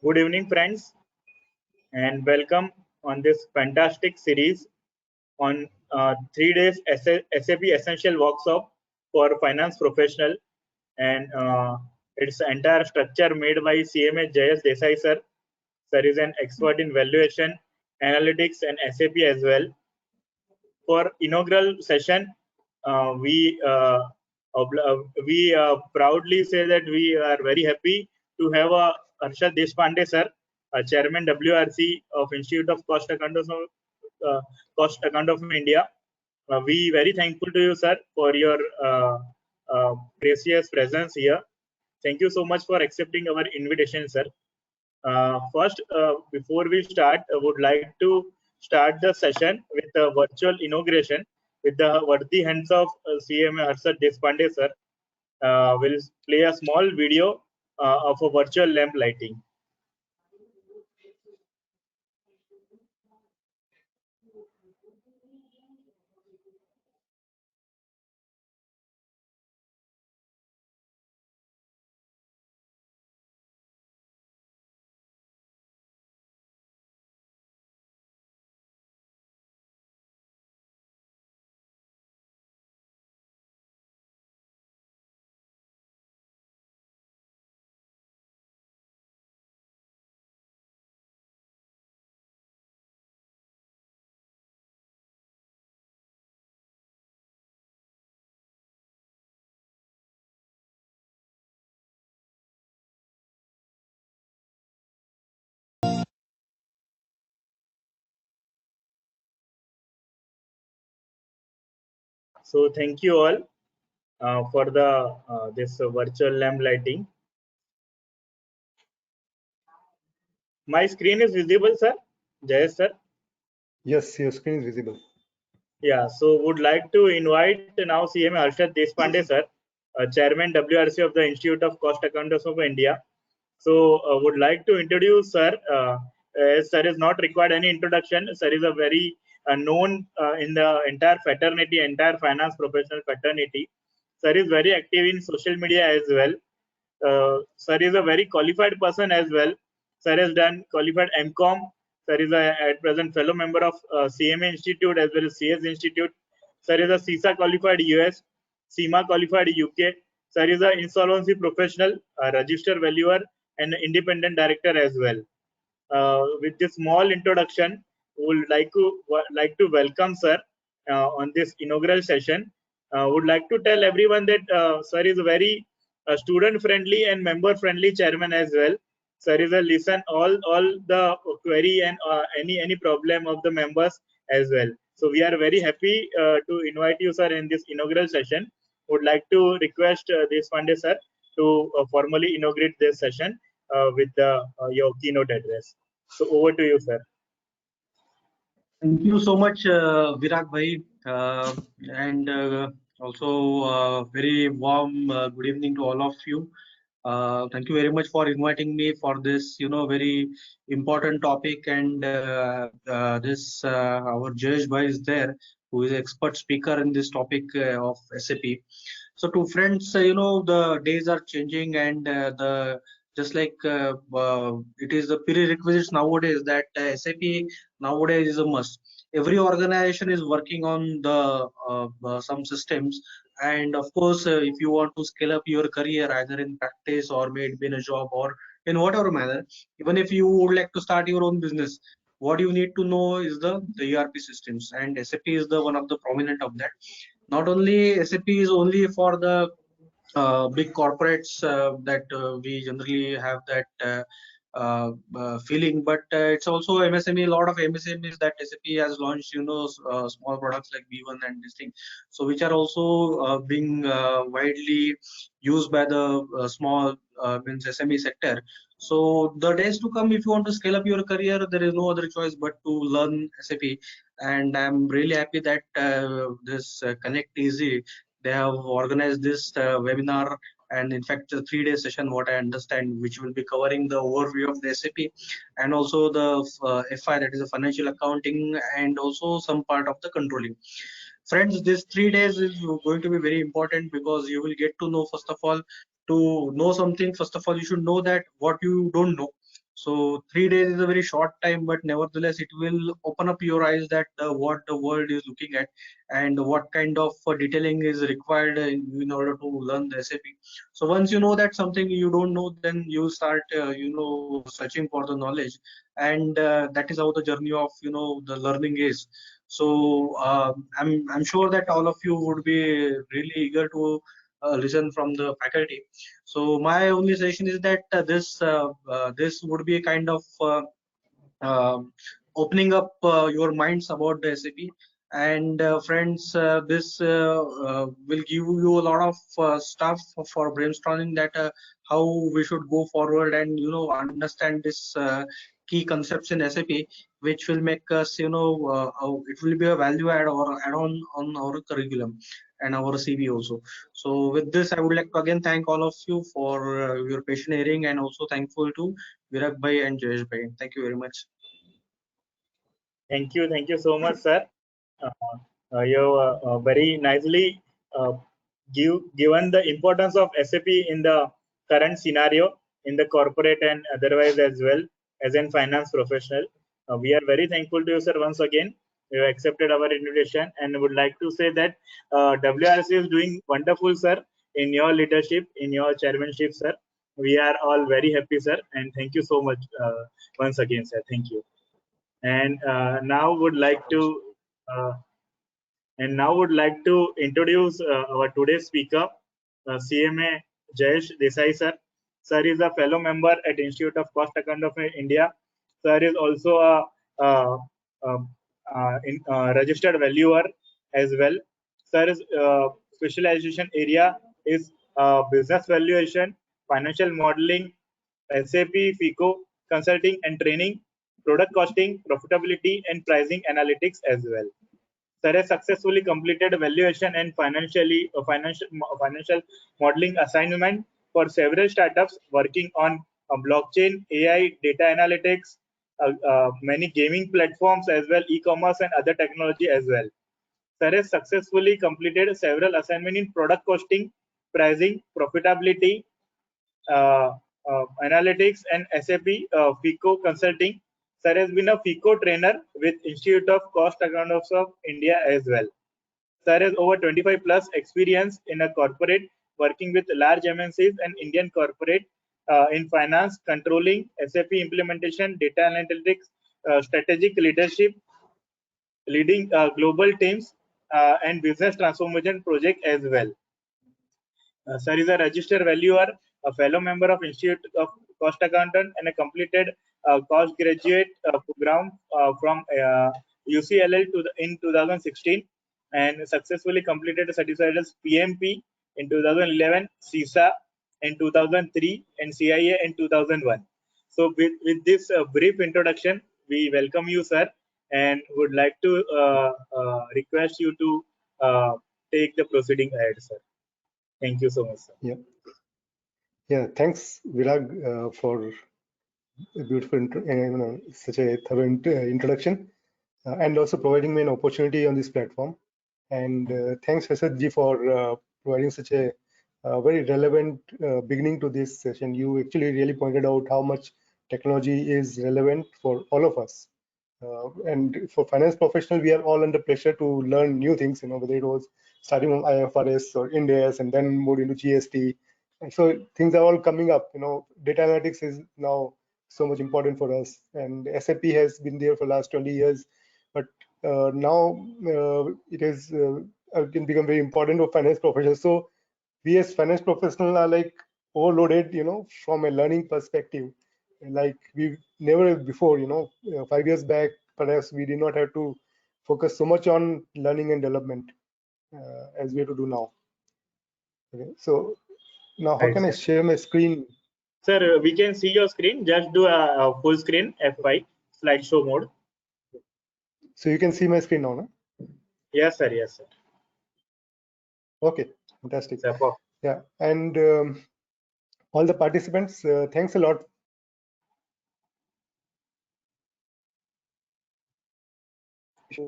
Good evening, friends, and welcome on this fantastic series on 3 days SAP Essential Workshop for Finance Professional. And its entire structure made by CMA Jayesh Desai sir. Sir is an expert in valuation, analytics, and SAP as well. For inaugural session, we proudly say that we are very happy to have Arshad Deshpande sir, Chairman WRC of Institute of Cost Account of India. We very thankful to you, sir, for your gracious presence here. Thank you so much for accepting our invitation, sir. First, before we start, I would like to start the session with a virtual inauguration with the worthy hands of CMA Arshad Deshpande sir. We'll play a small video of a virtual lamp lighting. So thank you all for the this virtual lamp lighting. My screen is visible, sir. Jayesh sir. Yes, your screen is visible. Yeah, so would like to invite now CMA Arshad Deshpande sir, Chairman WRC of the Institute of Cost Accountants of India. So would like to introduce sir. Sir is not required any introduction. Sir is a very known in the entire fraternity, entire finance professional fraternity. Sir is very active in social media as well. Sir is a very qualified person as well. Sir has done qualified MCOM. Sir is at present fellow member of CMA Institute as well as CS Institute. Sir is a CISA qualified US, CIMA qualified UK. Sir is an insolvency professional, a registered valuer, and independent director as well. With this small introduction, we would like to welcome sir on this inaugural session. Would like to tell everyone that sir is a very student friendly and member friendly chairman as well. Sir is a listen all the query and any problem of the members as well. So we are very happy to invite you sir in this inaugural session. Would like to request Deshpande sir to formally inaugurate this session with your keynote address. So over to you, sir. Thank you so much, Virag bhai, and also very warm good evening to all of you. Thank you very much for inviting me for this, very important topic. And this our Jayesh bhai is there, who is expert speaker in this topic of SAP. So to friends, the days are changing, and the just like it is the prerequisites nowadays that SAP nowadays is a must. Every organization is working on the some systems, and of course, if you want to scale up your career either in practice or maybe in a job or in whatever manner, even if you would like to start your own business, what you need to know is the ERP systems, and SAP is the one of the prominent of that. Not only SAP is only for the big corporates that we generally have that feeling, but it's also MSME. A lot of MSMEs that SAP has launched, small products like B1 and this thing, so which are also being widely used by the small means SME sector. So the days to come, if you want to scale up your career, there is no other choice but to learn SAP. And I'm really happy that this Connect Easy, they have organized this webinar, and in fact the 3-day session, what I understand, which will be covering the overview of the SAP and also the FI, that is the financial accounting, and also some part of the controlling. Friends, this 3 days is going to be very important because you will get to know, first of all, to know something. First of all, you should know that what you don't know, So 3 days is a very short time, but nevertheless it will open up your eyes that what the world is looking at and what kind of detailing is required in order to learn the SAP. So once you know that something you don't know, then you start searching for the knowledge, and that is how the journey of the learning is. So I'm sure that all of you would be really eager to listen from the faculty. So my only suggestion is that this would be a kind of um opening up your minds about the SAP. And friends, this will give you a lot of stuff for brainstorming that how we should go forward and understand this key concepts in SAP, which will make us it will be a value add or add on our curriculum and our CV also. So with this, I would like to again thank all of you for your patient hearing, and also thankful to Virag Bhai and Jayesh Bhai. Thank you very much. Thank you so much, sir. Uh, you very nicely uh, given the importance of SAP in the current scenario in the corporate and otherwise as well as in finance professional. We are very thankful to you, sir, once again. You have accepted our invitation and would like to say that WRC is doing wonderful, sir, in your leadership, in your chairmanship, sir. We are all very happy, sir, and thank you so much once again, sir. Thank you. And uh, now would like to introduce our today's speaker, CMA Jayesh Desai, sir. Sir is a fellow member at Institute of Cost Accountant of India. Sir is also a, uh, registered valuer as well. Sir's specialization area is business valuation, financial modeling, SAP, FICO, consulting and training, product costing, profitability, and pricing analytics as well. Sir has successfully completed valuation and financial modeling assignment for several startups working on blockchain, AI, data analytics, many gaming platforms as well, e-commerce and other technology as well. Sir has successfully completed several assignments in product costing, pricing, profitability, uh, analytics, and SAP FICO consulting. Sir has been a FICO trainer with Institute of Cost Accountants of India as well. Sir has over 25 plus experience in a corporate working with large MNCs and Indian corporate in finance, controlling, SAP implementation, data analytics, strategic leadership, leading global teams and business transformation project as well. Sir is a registered valuer, a fellow member of Institute of Cost Accountant, and a completed cost graduate program from UCLL in 2016, and successfully completed a certified as PMP in 2011, CISA in 2003, and CIA in 2001. So with this brief introduction, we welcome you, sir, and would like to request you to take the proceeding ahead, sir. Thank you so much, sir. Yeah. Thanks, Virag, for a beautiful, such a thorough introduction, and also providing me an opportunity on this platform. And thanks, Hasad ji, for providing such a very relevant beginning to this session. You actually really pointed out how much technology is relevant for all of us. And for finance professional, we are all under pressure to learn new things, whether it was starting from IFRS or Ind AS and then moved into GST. And so things are all coming up. Data analytics is now so much important for us, and SAP has been there for the last 20 years, but now it is can become very important for finance professionals. So we as finance professionals are like overloaded, from a learning perspective. Like we've never before, 5 years back, perhaps we did not have to focus so much on learning and development as we have to do now. Okay, so now how Right, can I sir. share my screen? Sir, we can see your screen. Just do a full screen F5 slideshow mode. So you can see my screen now, no? Yes, sir. Yes, sir. Okay, fantastic. Sir, Yeah, and all the participants, thanks a lot.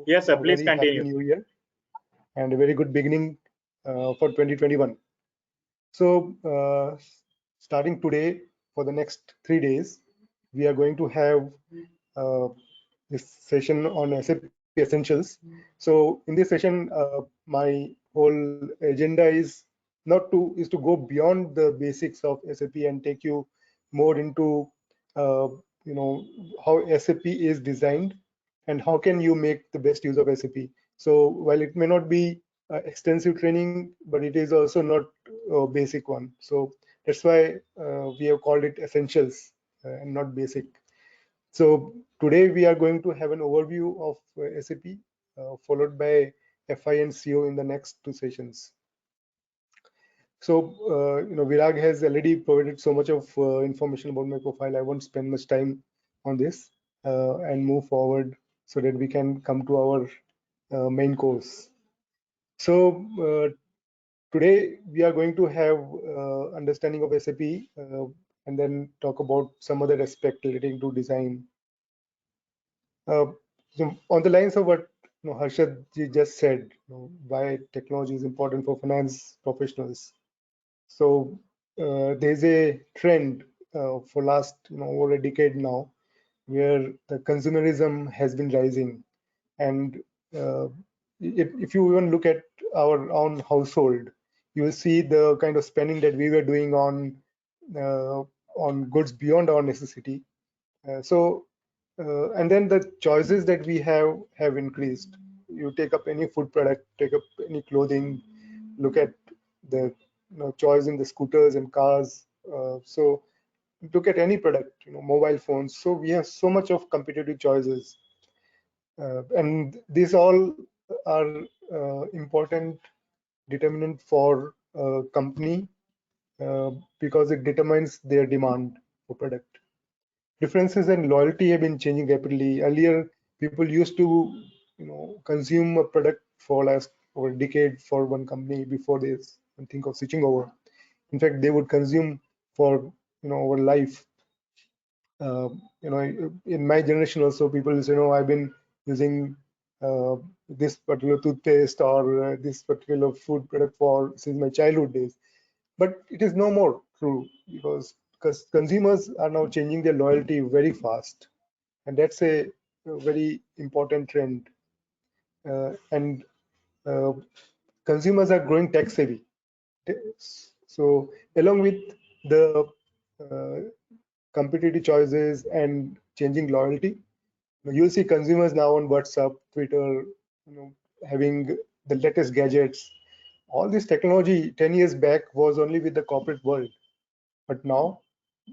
yes, sir. A Please very happy continue. new year and a very good beginning for 2021. So starting today, for the next 3 days, we are going to have this session on SAP Essentials. So in this session, my whole agenda is to go beyond the basics of SAP and take you more into how SAP is designed and how can you make the best use of SAP. So while it may not be extensive training, but it is also not a basic one. So that's why we have called it Essentials and not basic. So today we are going to have an overview of SAP, followed by FI and CO in the next two sessions. So, Virag has already provided so much of information about my profile. I won't spend much time on this and move forward so that we can come to our main course. So today we are going to have understanding of SAP and then talk about some other aspect relating to design. So on the lines of what Harshad ji just said, why technology is important for finance professionals. So there's a trend for last over a decade now, where the consumerism has been rising, and if you even look at our own household, you will see the kind of spending that we were doing on goods beyond our necessity. And then the choices that we have increased. You take up any food product, take up any clothing, look at the choice in the scooters and cars. So look at any product, mobile phones. So we have so much of competitive choices, and these all are important determinant for a company because it determines their demand for product. Preferences and loyalty have been changing rapidly. Earlier, people used to, consume a product for last over a decade for one company before they think of switching over. In fact, they would consume for over life. In my generation also, people say, I've been using this particular toothpaste or this particular food product for since my childhood days. But it is no more true because consumers are now changing their loyalty very fast, and that's a very important trend. And consumers are growing tech savvy. So along with the competitive choices and changing loyalty, you'll see consumers now on WhatsApp, Twitter, having the latest gadgets. All this technology 10 years back was only with the corporate world, but now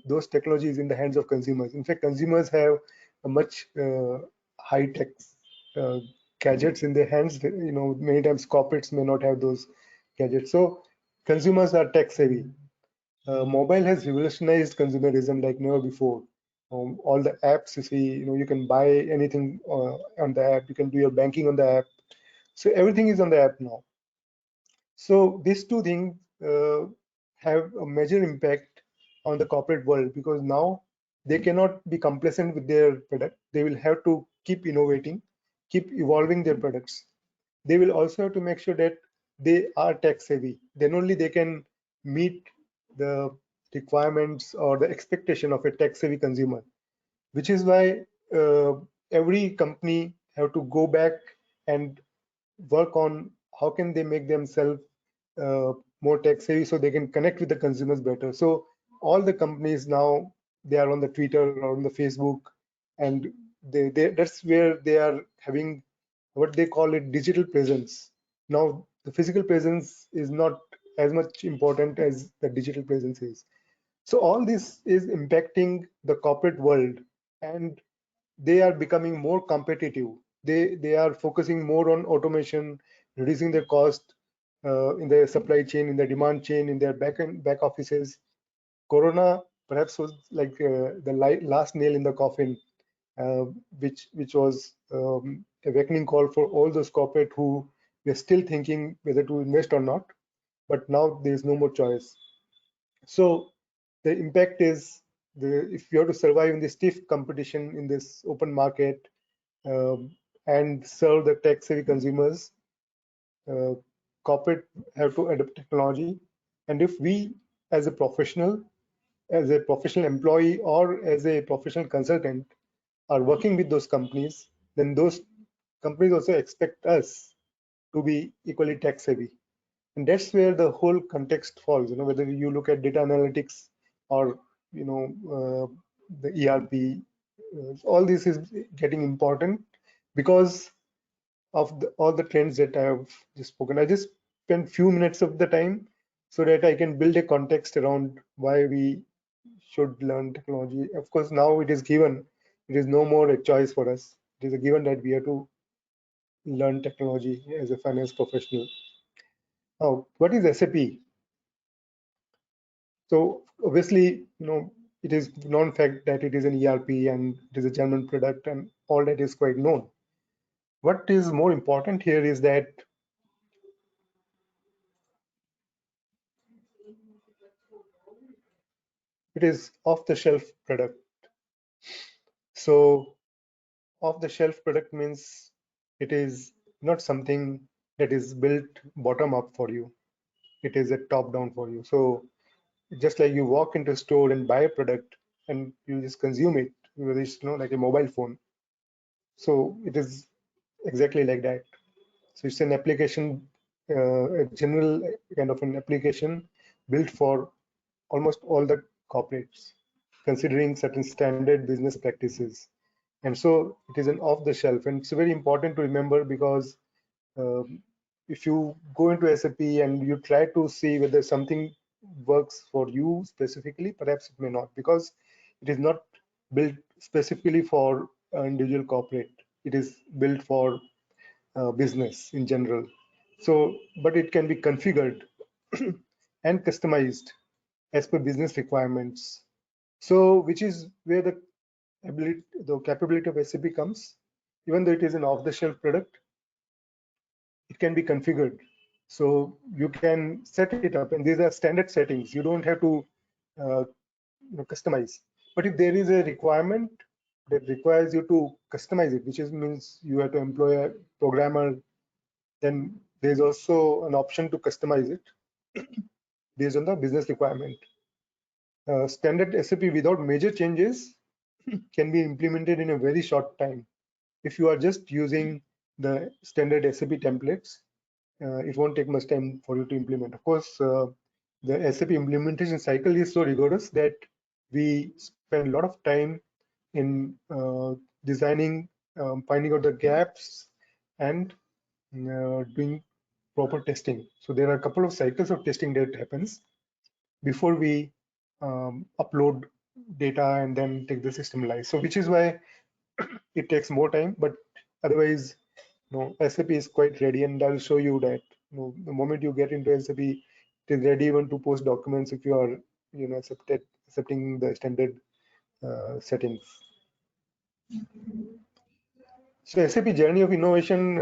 those technologies in the hands of consumers. In fact, consumers have a much high-tech uh, gadgets in their hands. Many times corporates may not have those gadgets. So consumers are tech savvy. Mobile has revolutionized consumerism like never before. All the apps you see, you can buy anything on the app. You can do your banking on the app. So everything is on the app now. So these two things have a major impact on the corporate world because now they cannot be complacent with their product. They will have to keep innovating, keep evolving their products. They will also have to make sure that they are tech savvy. Then only they can meet the requirements or the expectation of a tech savvy consumer, which is why every company have to go back and work on how can they make themselves more tech savvy so they can connect with the consumers better. So all the companies now, they are on the Twitter or on the Facebook, and that's where they are having what they call it digital presence. Now the physical presence is not as much important as the digital presence is. So all this is impacting the corporate world, and they are becoming more competitive. They are focusing more on automation, reducing their cost in their supply chain, in their demand chain, in their back offices. Corona perhaps was like the last nail in the coffin, which was a reckoning call for all those corporate who were still thinking whether to invest or not. But now there is no more choice. So the impact is if you have to survive in this stiff competition in this open market and serve the tech-savvy consumers, corporate have to adopt technology. And if we, as a professional, as a professional employee or as a professional consultant are working with those companies, then those companies also expect us to be equally tech savvy. And that's where the whole context falls, whether you look at data analytics or, the ERP, all this is getting important because of all the trends that I have just spoken. I just spent few minutes of the time so that I can build a context around why we should learn technology. Of course, now it is given. It is no more a choice for us. It is a given that we have to learn technology as a finance professional. Now, what is SAP? So obviously, it is known fact that it is an ERP and it is a German product and all that is quite known. What is more important here is that it is off-the-shelf product. So off-the-shelf product means it is not something that is built bottom up for you. It is a top down for you. So just like you walk into a store and buy a product and you just consume it, whether it's like a mobile phone. So it is exactly like that. So it's an application, a general kind of an application built for almost all the corporates, considering certain standard business practices. And so it is an off the shelf, and it's very important to remember because if you go into SAP and you try to see whether something works for you specifically, perhaps it may not, because it is not built specifically for an individual corporate. It is built for business in general. So, but it can be configured and customized as per business requirements. So, which is where the capability of SAP comes. Even though it is an off-the-shelf product, it can be configured. So you can set it up, and these are standard settings. You don't have to uh, customize. But if there is a requirement that requires you to customize it, which means you have to employ a programmer, then there's also an option to customize it based on the business requirement. Standard SAP without major changes can be implemented in a very short time. If you are just using the standard SAP templates, it won't take much time for you to implement. Of course, the SAP implementation cycle is so rigorous that we spend a lot of time in designing, finding out the gaps, and doing proper testing. So there are a couple of cycles of testing that happens before we upload data and then take the system live. So which is why it takes more time, but otherwise, SAP is quite ready, and I'll show you that. The moment you get into SAP, it is ready even to post documents if you are, accepting the standard settings. So SAP Journey of Innovation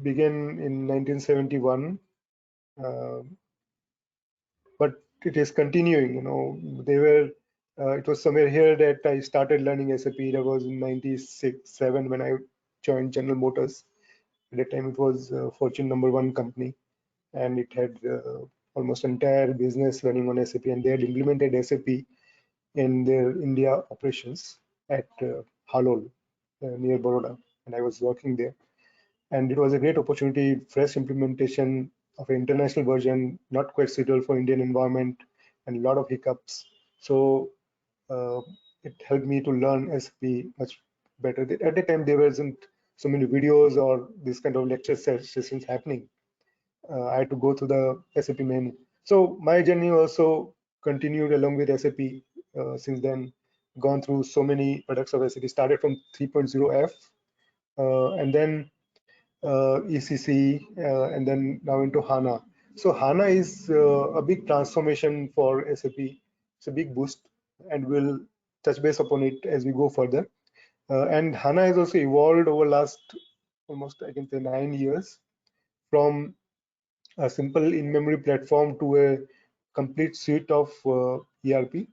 began in 1971, but it is continuing. It was somewhere here that I started learning SAP. That was in 96-7 when I joined General Motors. At that time, it was Fortune #1 company, and it had almost entire business running on SAP, and they had implemented SAP in their India operations at Halol near Baroda, and I was working there. And it was a great opportunity, fresh implementation of an international version, not quite suitable for Indian environment, and a lot of hiccups. So uh, it helped me to learn SAP much better. At the time, there wasn't so many videos or this kind of lecture sessions happening. I had to go through the SAP menu. So my journey also continued along with SAP since then. Gone through so many products of SAP. Started from 3.0F, and then ECC, and then now into HANA. So HANA is a big transformation for SAP. It's a big boost, and we'll touch base upon it as we go further. And HANA has also evolved over last almost, I can say, 9 years, from a simple in-memory platform to a complete suite of ERP.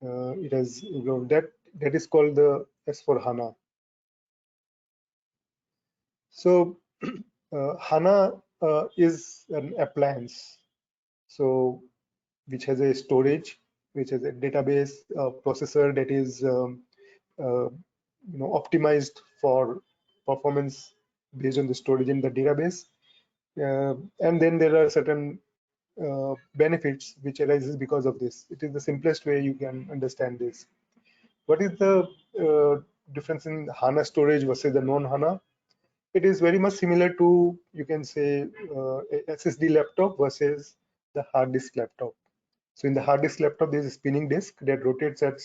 It has that is called the S/4HANA. So HANA is an appliance, so which has a storage which is a database processor that is optimized for performance based on the storage in the database. And then there are certain benefits which arises because of this. It is the simplest way you can understand this. What is the difference in HANA storage versus the non-HANA? It is very much similar to, you can say, a SSD laptop versus the hard disk laptop. So in the hard disk laptop, there is a spinning disk that rotates at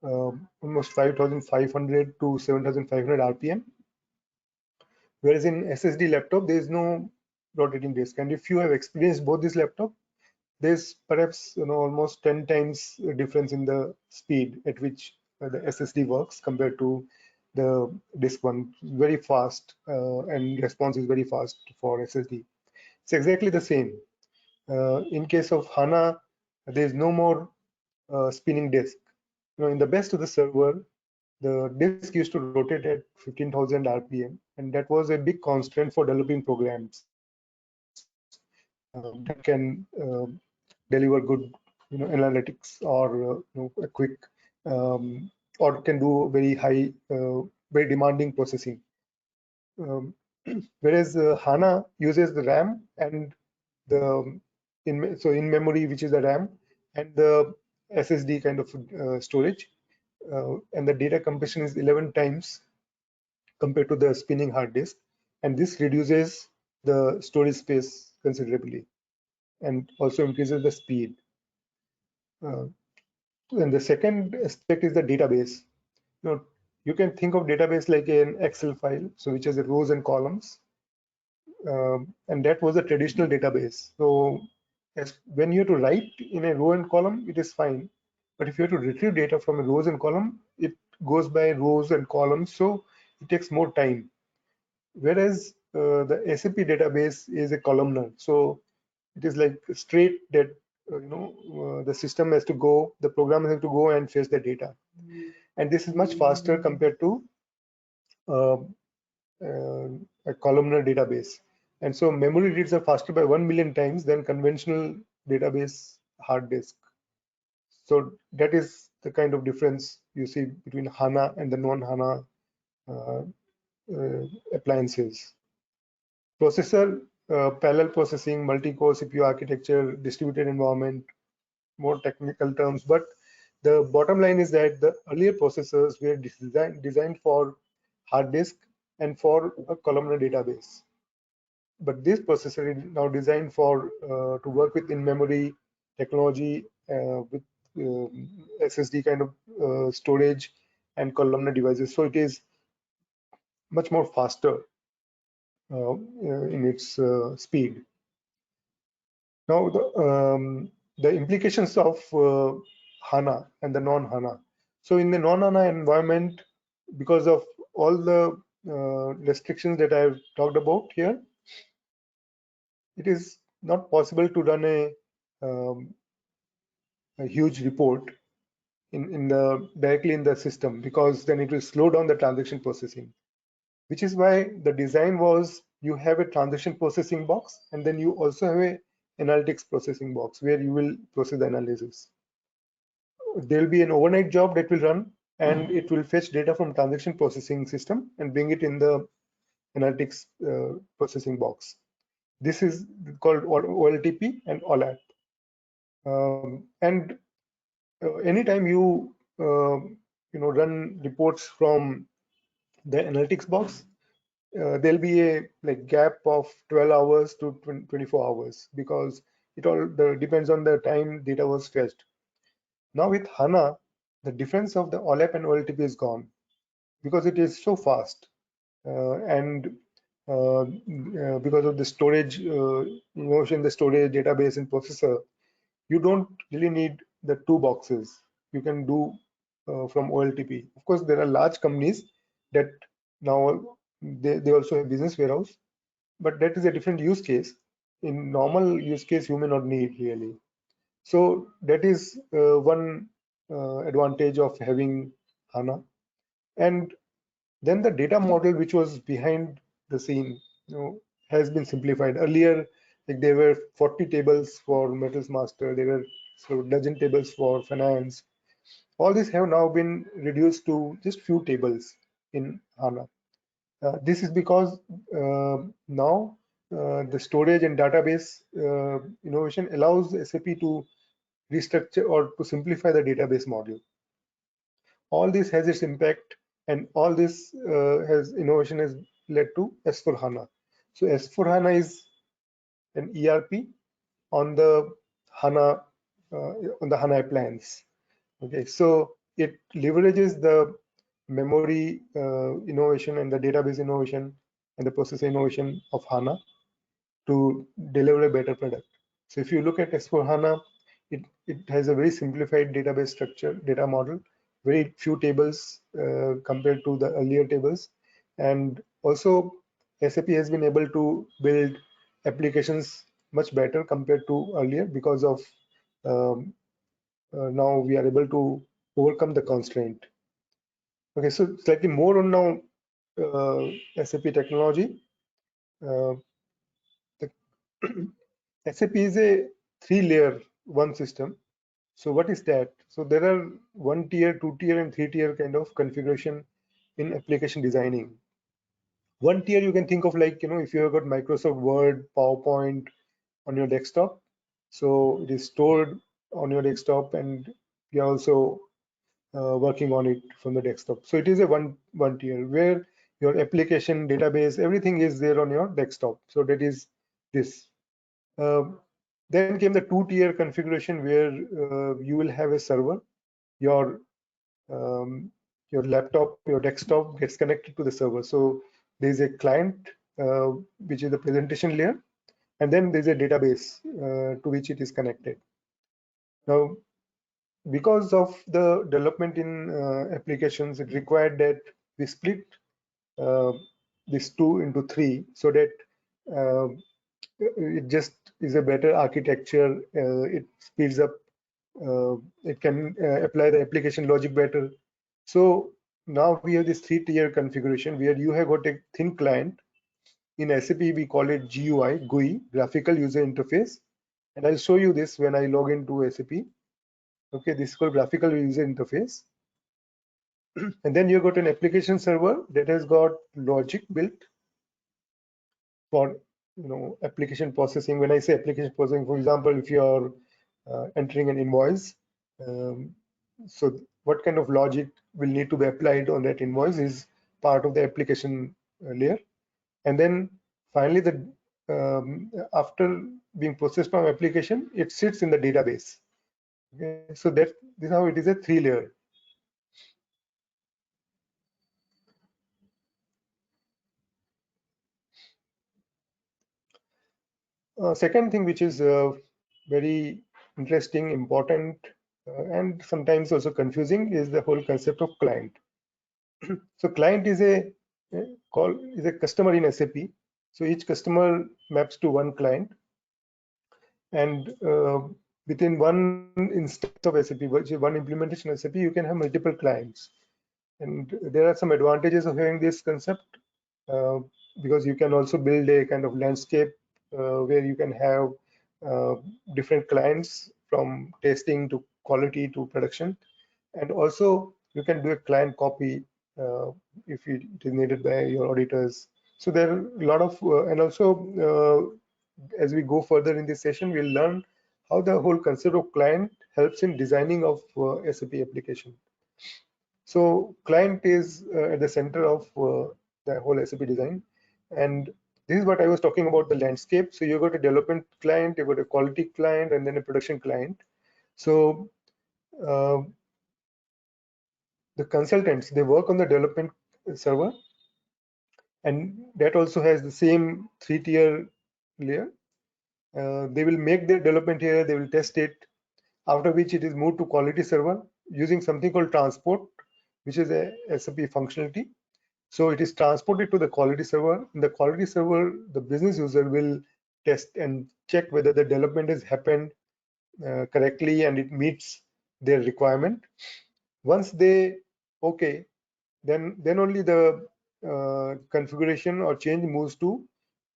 almost 5,500 to 7,500 RPM. Whereas in SSD laptop, there is no rotating disk. And if you have experienced both this laptop, there's perhaps almost 10 times difference in the speed at which the SSD works compared to the disk one. Very fast and response is very fast for SSD. It's exactly the same. In case of HANA, there's no more spinning disk. In the best of the server, the disk used to rotate at 15,000 RPM, and that was a big constraint for developing programs that can deliver good, analytics or a quick or can do very high, very demanding processing. Whereas HANA uses the RAM and the in memory, which is the RAM, and the SSD kind of storage, and the data compression is 11 times compared to the spinning hard disk, and this reduces the storage space considerably and also increases the speed. And the second aspect is the database. You can think of database like an Excel file, so which has the rows and columns, and that was a traditional database. So when you have to write in a row and column, it is fine, but if you have to retrieve data from a rows and column, it goes by rows and columns, so it takes more time. Whereas the SAP database is a columnar, so it is like straight that the system has to go, the program has to go and fetch the data, and this is much faster compared to a columnar database. And so memory reads are faster by 1 million times than conventional database hard disk. So that is the kind of difference you see between HANA and the non-HANA appliances. Processor, parallel processing, multi-core CPU architecture, distributed environment, more technical terms, but the bottom line is that the earlier processors were designed for hard disk and for a columnar database. But this processor is now designed for to work with in-memory technology with SSD kind of storage and columnar devices. So it is much more faster in its speed. Now the implications of HANA and the non-HANA. So in the non-HANA environment, because of all the restrictions that I've talked about here, it is not possible to run a huge report directly in the system, because then it will slow down the transaction processing, which is why the design was you have a transaction processing box and then you also have a analytics processing box where you will process the analysis. There will be an overnight job that will run and it will fetch data from transaction processing system and bring it in the analytics processing box. This is called OLTP and OLAP. And anytime you run reports from the analytics box, there'll be a gap of 12 hours to 24 hours because it all depends on the time data was fetched. Now with HANA, the difference of the OLAP and OLTP is gone because it is so fast, and because of the storage, in the storage database and processor, you don't really need the two boxes. You can do from OLTP. Of course, there are large companies that now they also have business warehouse, but that is a different use case. In normal use case, you may not need really. So that is one advantage of having HANA. And then the data model, which was behind the scene, has been simplified. Earlier, Like there were 40 tables for metals master, there were sort of dozen tables for finance. All these have now been reduced to just few tables in HANA. This is because now the storage and database innovation allows SAP to restructure or to simplify the database model. All this has its impact, and all this has innovation has led to S4HANA. So S4HANA is an ERP on the HANA plans. Okay, so it leverages the memory innovation and the database innovation and the process innovation of HANA to deliver a better product. So if you look at S4HANA, it has a very simplified database structure, data model, very few tables compared to the earlier tables. And also SAP has been able to build applications much better compared to earlier because of now we are able to overcome the constraint. Okay, so slightly more on now SAP technology. The SAP is a 3-layer one system. So what is that? So there are 1 tier, 2 tier, and 3 tier kind of configuration in application designing. 1 tier you can think of like, if you have got Microsoft Word, PowerPoint on your desktop, so it is stored on your desktop and you are also working on it from the desktop. So it is a one tier where your application, database, everything is there on your desktop. So that is this. Then came the 2-tier configuration where you will have a server. Your laptop, your desktop gets connected to the server. So there is a client, which is the presentation layer, and then there's a database to which it is connected. Now, because of the development in applications, it required that we split these 2 into 3 so that it just is a better architecture. It speeds up. It can apply the application logic better. So now we have this 3-tier configuration where you have got a thin client. In SAP, we call it GUI, graphical user interface. And I'll show you this when I log into SAP. Okay, this is called graphical user interface. And then you've got an application server that has got logic built for application processing. When I say application processing, for example, if you're entering an invoice, so what kind of logic will need to be applied on that invoice is part of the application layer. And then finally, after being processed from application, it sits in the database. Okay, so this is how it is a 3-layer. Second thing which is very interesting, important, and sometimes also confusing is the whole concept of client. So client is a customer in SAP. So each customer maps to one client, and within one instance of SAP, which is one implementation of SAP, you can have multiple clients. And there are some advantages of having this concept because you can also build a kind of landscape where you can have different clients from testing to quality to production, and also you can do a client copy if it is needed by your auditors. So there are a lot of and also as we go further in this session, we'll learn how the whole concept of client helps in designing of SAP application. So client is at the center of the whole SAP design, and this is what I was talking about, the landscape. So you've got a development client, you've got a quality client, and then a production client. So the consultants, they work on the development server, and that also has the same 3-tier layer. They will make their development here, they will test it, after which it is moved to quality server using something called transport, which is a SAP functionality. So it is transported to the quality server. In the quality server, the business user will test and check whether the development has happened correctly and it meets their requirement. Once they okay, then only the configuration or change moves to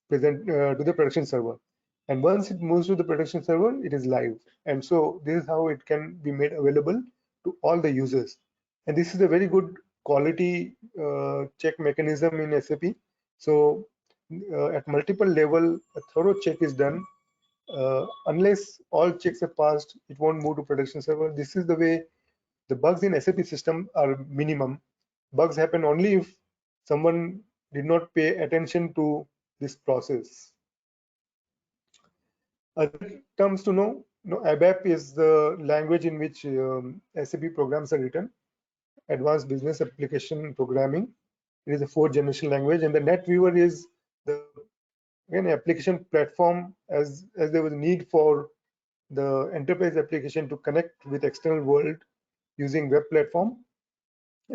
the production server. And once it moves to the production server, it is live. And so this is how it can be made available to all the users. And this is a very good quality check mechanism in SAP. So at multiple level, a thorough check is done. Unless all checks are passed, it won't move to production server. This is the way the bugs in SAP system are minimum. Bugs happen only if someone did not pay attention to this process. Other terms to know, ABAP is the language in which SAP programs are written, Advanced Business Application Programming. It is a fourth generation language, and the NetWeaver is the application platform as there was a need for the enterprise application to connect with external world using web platform.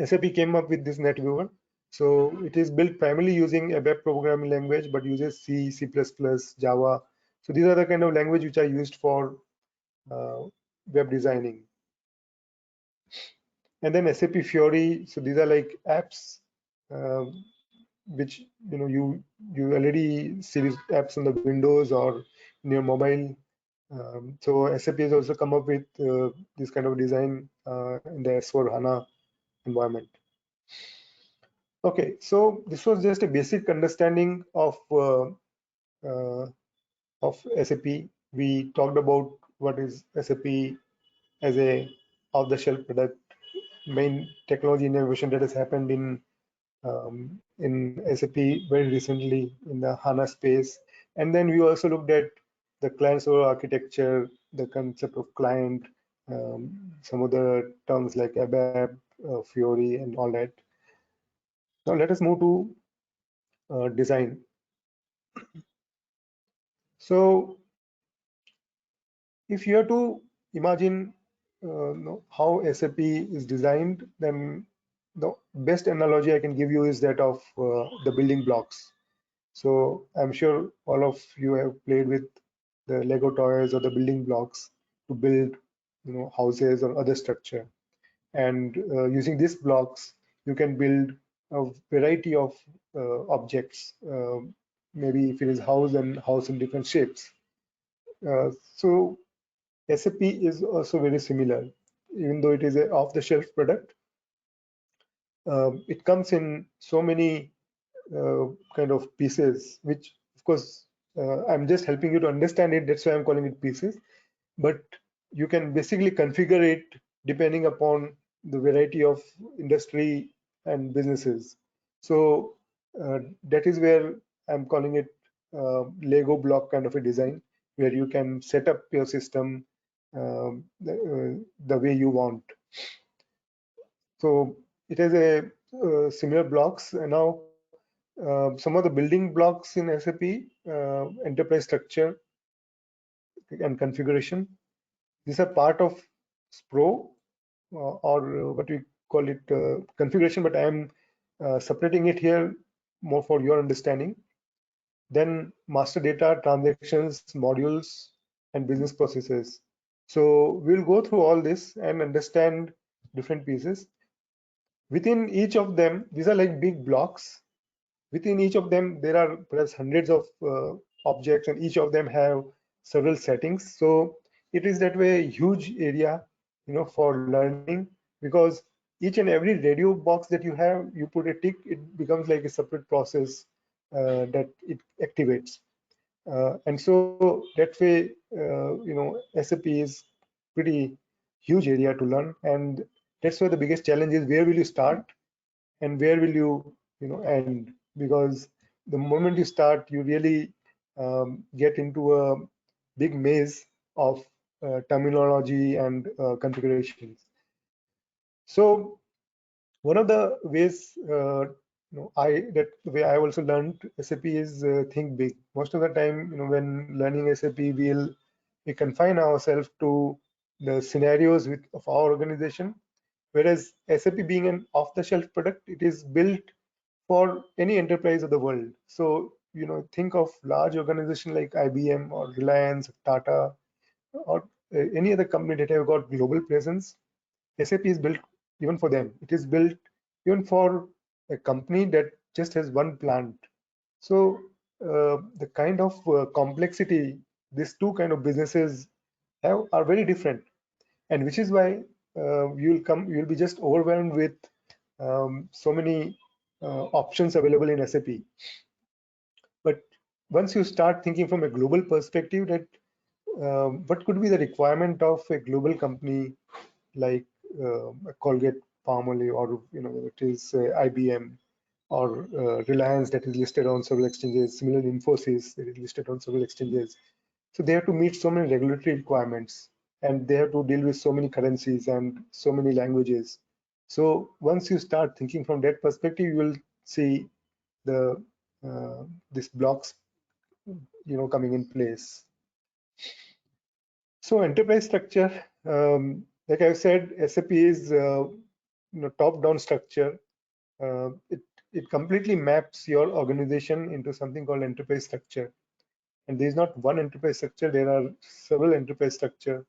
SAP came up with this NetWeaver. So it is built primarily using ABAP programming language, but uses C, C++, Java. So these are the kind of language which are used for web designing. And then SAP Fiori. So these are like apps which you already see these apps on the Windows or in your mobile. So SAP has also come up with this kind of design in the S/4HANA environment. Okay, so this was just a basic understanding of SAP. We talked about what is SAP as a off-the-shelf product, main technology innovation that has happened in SAP very recently in the HANA space. And then we also looked at the client-server architecture, the concept of client, some of the terms like ABAP, Fiori, and all that. Now let us move to design. So if you have to imagine how SAP is designed, then the best analogy I can give you is that of the building blocks. So I'm sure all of you have played with the Lego toys or the building blocks to build, houses or other structure. And using these blocks, you can build a variety of objects. Maybe if it is house, then house in different shapes. So SAP is also very similar, even though it is an off-the-shelf product. It comes in so many kind of pieces, which of course I'm just helping you to understand it. That's why I'm calling it pieces. But you can basically configure it depending upon the variety of industry and businesses. So that is where I'm calling it Lego block kind of a design, where you can set up your system the way you want. So it has a similar blocks. And now some of the building blocks in SAP, enterprise structure and configuration. These are part of SPRO or what we call it configuration, but I am separating it here more for your understanding. Then master data, transactions, modules, and business processes. So we'll go through all this and understand different pieces. Within each of them, these are like big blocks. Within each of them, there are perhaps hundreds of objects, and each of them have several settings. So it is that way a huge area, for learning, because each and every radio box that you have, you put a tick, it becomes like a separate process that it activates. And so that way, SAP is pretty huge area to learn, and that's why the biggest challenge is where will you start and where will you, end? Because the moment you start, you really get into a big maze of terminology and configurations. So one of the ways the way I also learned SAP is think big. Most of the time, when learning SAP, we confine ourselves to the scenarios of our organization, whereas SAP being an off-the-shelf product, it is built for any enterprise of the world. So think of large organization like IBM or Reliance, Tata, or any other company that have got global presence. SAP is built even for them. It is built even for a company that just has one plant. So the kind of complexity these two kind of businesses are very different, and which is why you'll be just overwhelmed with so many options available in SAP. But once you start thinking from a global perspective, that what could be the requirement of a global company like Colgate Palmolive, or it is IBM, or Reliance, that is listed on several exchanges. Similarly, Infosys, that is listed on several exchanges. So they have to meet so many regulatory requirements, and they have to deal with so many currencies and so many languages. So once you start thinking from that perspective, you will see the these blocks coming in place. So enterprise structure, like I've said, SAP is top-down structure. It completely maps your organization into something called enterprise structure. And there is not one enterprise structure, there are several enterprise structure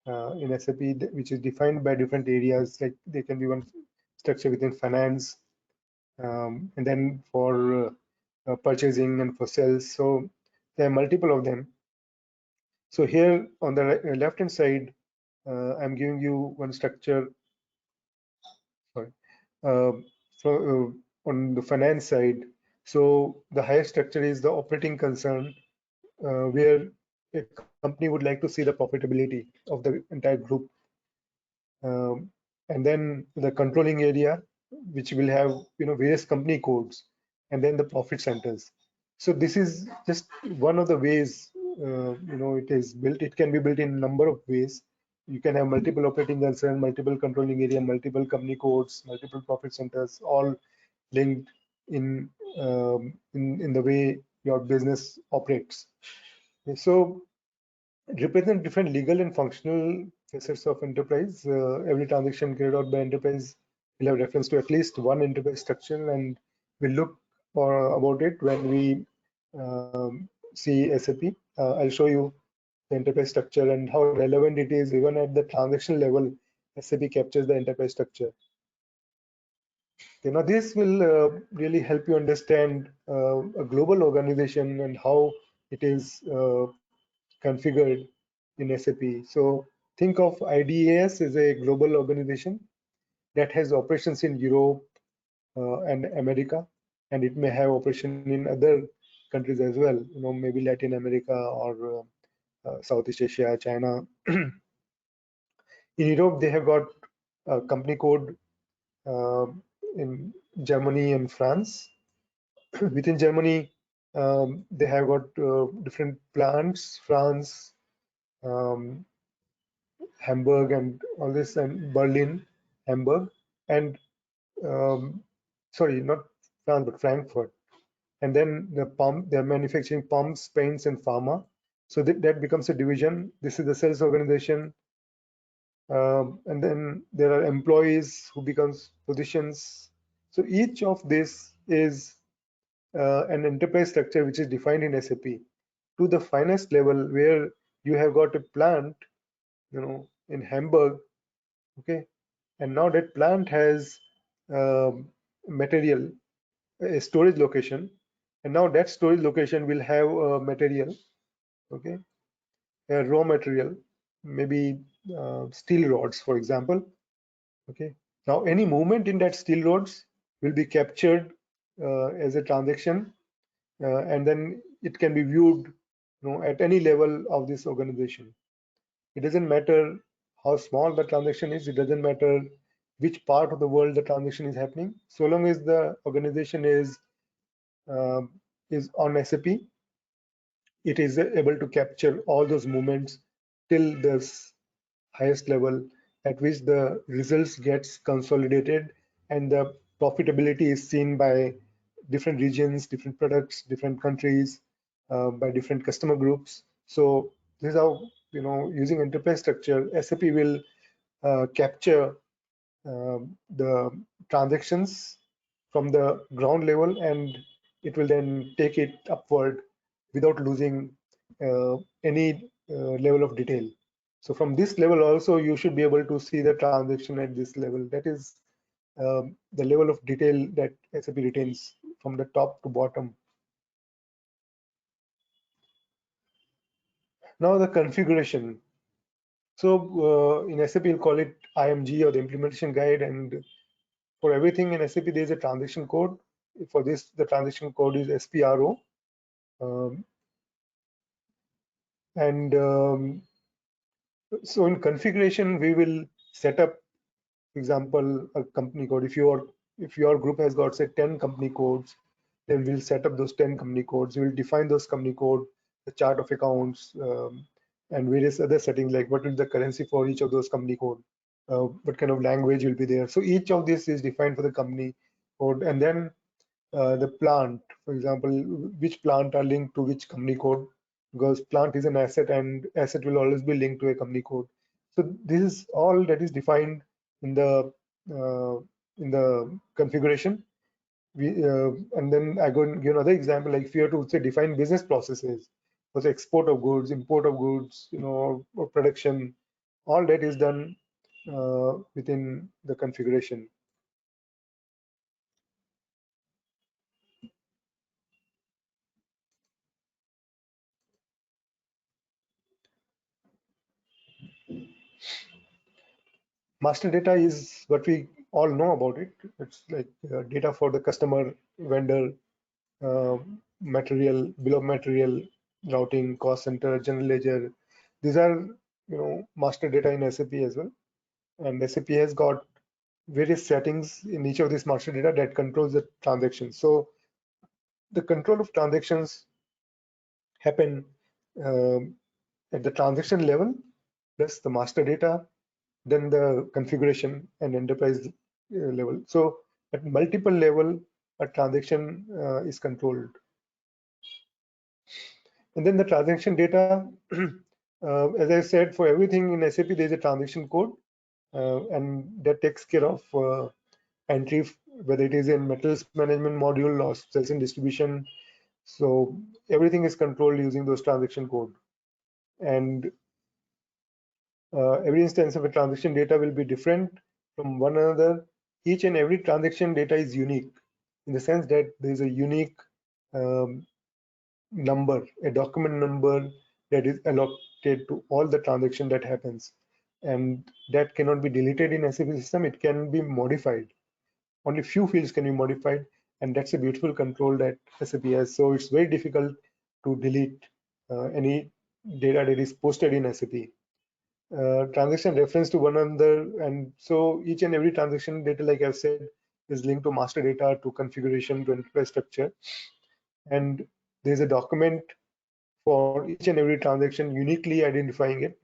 in SAP, which is defined by different areas. Like there can be one structure within finance, and then for purchasing and for sales. So there are multiple of them. So here on the left hand side, I'm giving you one structure. Sorry. So on the finance side, so the highest structure is the operating concern, where a company would like to see the profitability of the entire group. And then the controlling area, which will have various company codes, and then the profit centers. So this is just one of the ways it is built. It can be built in a number of ways. You can have multiple operating concern, multiple controlling area, multiple company codes, multiple profit centers, all linked in the way your business operates. So represent different legal and functional facets of enterprise. Every transaction carried out by enterprise will have reference to at least one enterprise structure, and we'll look about it when we see SAP. I'll show you the enterprise structure and how relevant it is. Even at the transaction level, SAP captures the enterprise structure. This will really help you understand a global organization and how it is configured in SAP. So think of IDAS as a global organization that has operations in Europe and America, and it may have operation in other countries as well, maybe Latin America or Southeast Asia, China. In Europe, they have got a company code in Germany and France. Within Germany, they have got different plants, France, Hamburg, and all this, and Berlin, Hamburg, and sorry, not France, but Frankfurt. And then they're manufacturing pumps, paints, and pharma. So that becomes a division. This is the sales organization. And then there are employees who becomes positions. So each of this is an enterprise structure which is defined in SAP to the finest level, where you have got a plant, in Hamburg, okay, and now that plant has material, a storage location, and now that storage location will have a material, okay, a raw material, maybe steel rods, for example, okay. Now any movement in that steel rods will be captured as a transaction, and then it can be viewed at any level of this organization. It doesn't matter how small the transaction is, it doesn't matter which part of the world the transaction is happening, so long as the organization is on SAP, it is able to capture all those movements till this highest level at which the results gets consolidated and the profitability is seen by different regions, different products, different countries, by different customer groups. So this is how, using enterprise structure, SAP will capture the transactions from the ground level, and it will then take it upward without losing any level of detail. So from this level also, you should be able to see the transaction at this level. That is the level of detail that SAP retains from the top to bottom. Now the configuration. So in SAP, we'll call it IMG or the implementation guide, and for everything in SAP, there is a transaction code. For this, the transaction code is SPRO. So in configuration, we will set up, for example, a company code. If your group has got, say, 10 company codes, then we'll set up those 10 company codes. We'll define those company code, the chart of accounts, and various other settings, like what is the currency for each of those company code, what kind of language will be there. So each of this is defined for the company code, and then the plant, for example, which plant are linked to which company code, because plant is an asset and asset will always be linked to a company code. So this is all that is defined in the configuration. And then I go and give another example, like if you have to say define business processes for the export of goods, import of goods, or production, all that is done within the configuration. Master data is what we all know about it. It's like data for the customer, vendor, material, bill of material, routing, cost center, general ledger. These are, master data in SAP as well. And SAP has got various settings in each of these master data that controls the transactions. So the control of transactions happen at the transaction level, plus the master data, then the configuration and enterprise level. So at multiple level, a transaction is controlled. And then the transaction data, as I said, for everything in SAP, there's a transaction code, and that takes care of entry, whether it is in metals management module or sales and distribution. So everything is controlled using those transaction code. And every instance of a transaction data will be different from one another. Each and every transaction data is unique in the sense that there is a unique number, a document number that is allocated to all the transaction that happens, and that cannot be deleted in SAP system. It can be modified. Only few fields can be modified, and that's a beautiful control that SAP has. So it's very difficult to delete any data that is posted in SAP. Transaction reference to one another, and so each and every transaction data, like I've said, is linked to master data, to configuration, to enterprise structure, and there's a document for each and every transaction uniquely identifying it.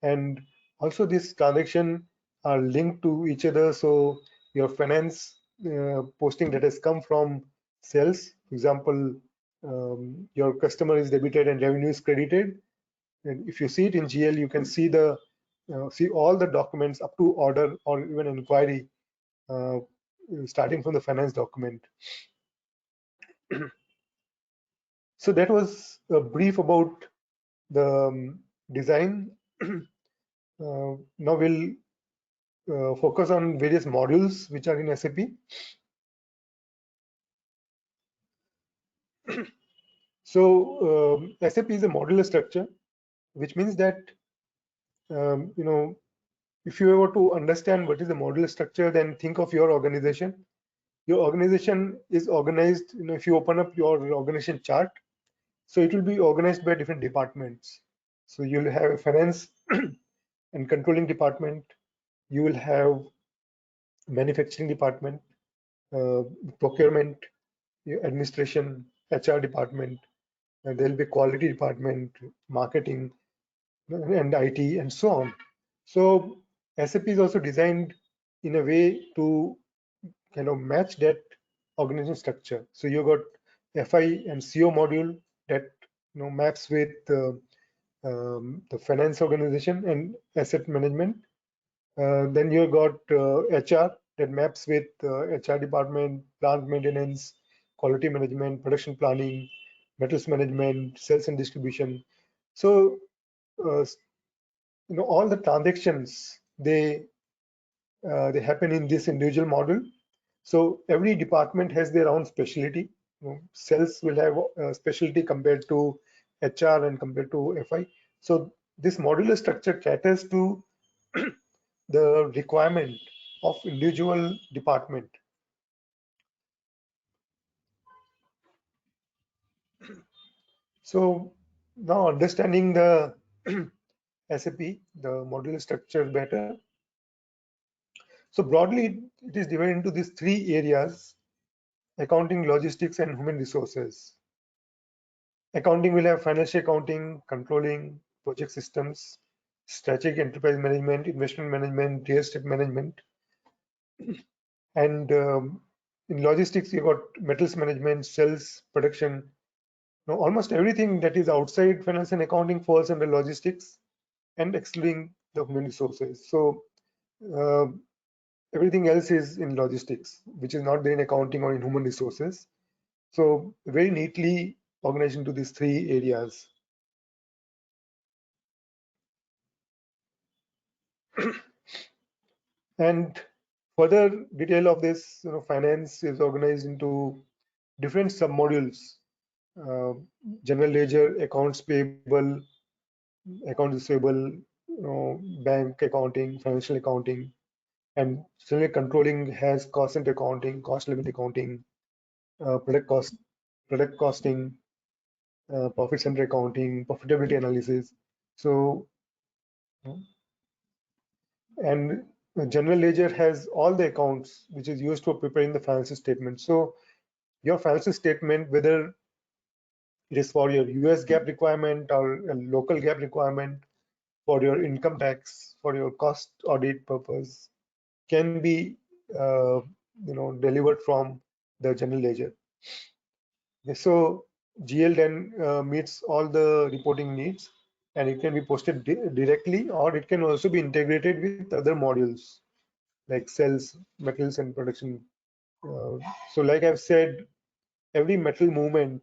And also this transaction are linked to each other. So your finance posting that has come from sales, for example, your customer is debited and revenue is credited. And if you see it in GL, you can see see all the documents up to order or even inquiry, starting from the finance document. So that was a brief about the design. Now we'll focus on various modules which are in SAP. So SAP is a modular structure, which means that if you were to understand what is the modular structure, then think of your organization. Your organization is organized, if you open up your organization chart, so it will be organized by different departments. So you'll have a finance and controlling department, you will have manufacturing department, procurement, administration, HR department, and there'll be quality department, marketing, and IT, and so on. So SAP is also designed in a way to kind of match that organization structure. So you got FI and CO module that maps with the finance organization and asset management. Then you got HR that maps with HR department, plant maintenance, quality management, production planning, metals management, sales and distribution. So all the transactions they happen in this individual model. So every department has their own specialty. Sales will have a specialty compared to HR and compared to FI. So this modular structure caters to the requirement of individual department. So now understanding the SAP, the modular structure better. So broadly, it is divided into these three areas: accounting, logistics, and human resources. Accounting will have financial accounting, controlling, project systems, strategic enterprise management, investment management, real estate management. And in logistics, you got metals management, sales, production. Now, almost everything that is outside finance and accounting falls under logistics, and excluding the human resources. So uh, everything else is in logistics, which is not there in accounting or in human resources. So very neatly organized into these three areas. And further detail of this, finance is organized into different submodules: uh, general ledger, accounts payable, accounts receivable, bank accounting, financial accounting, and similarly controlling has cost center accounting, cost limit accounting, product costing, profit center accounting, profitability analysis. So, and the general ledger has all the accounts which is used for preparing the financial statement. So your financial statement, whether it is for your US GAAP requirement or a local GAAP requirement, for your income tax, for your cost audit purpose, can be delivered from the general ledger. So GL then meets all the reporting needs, and it can be posted directly, or it can also be integrated with other modules like sales, metals, and production. So like I've said, every metal movement,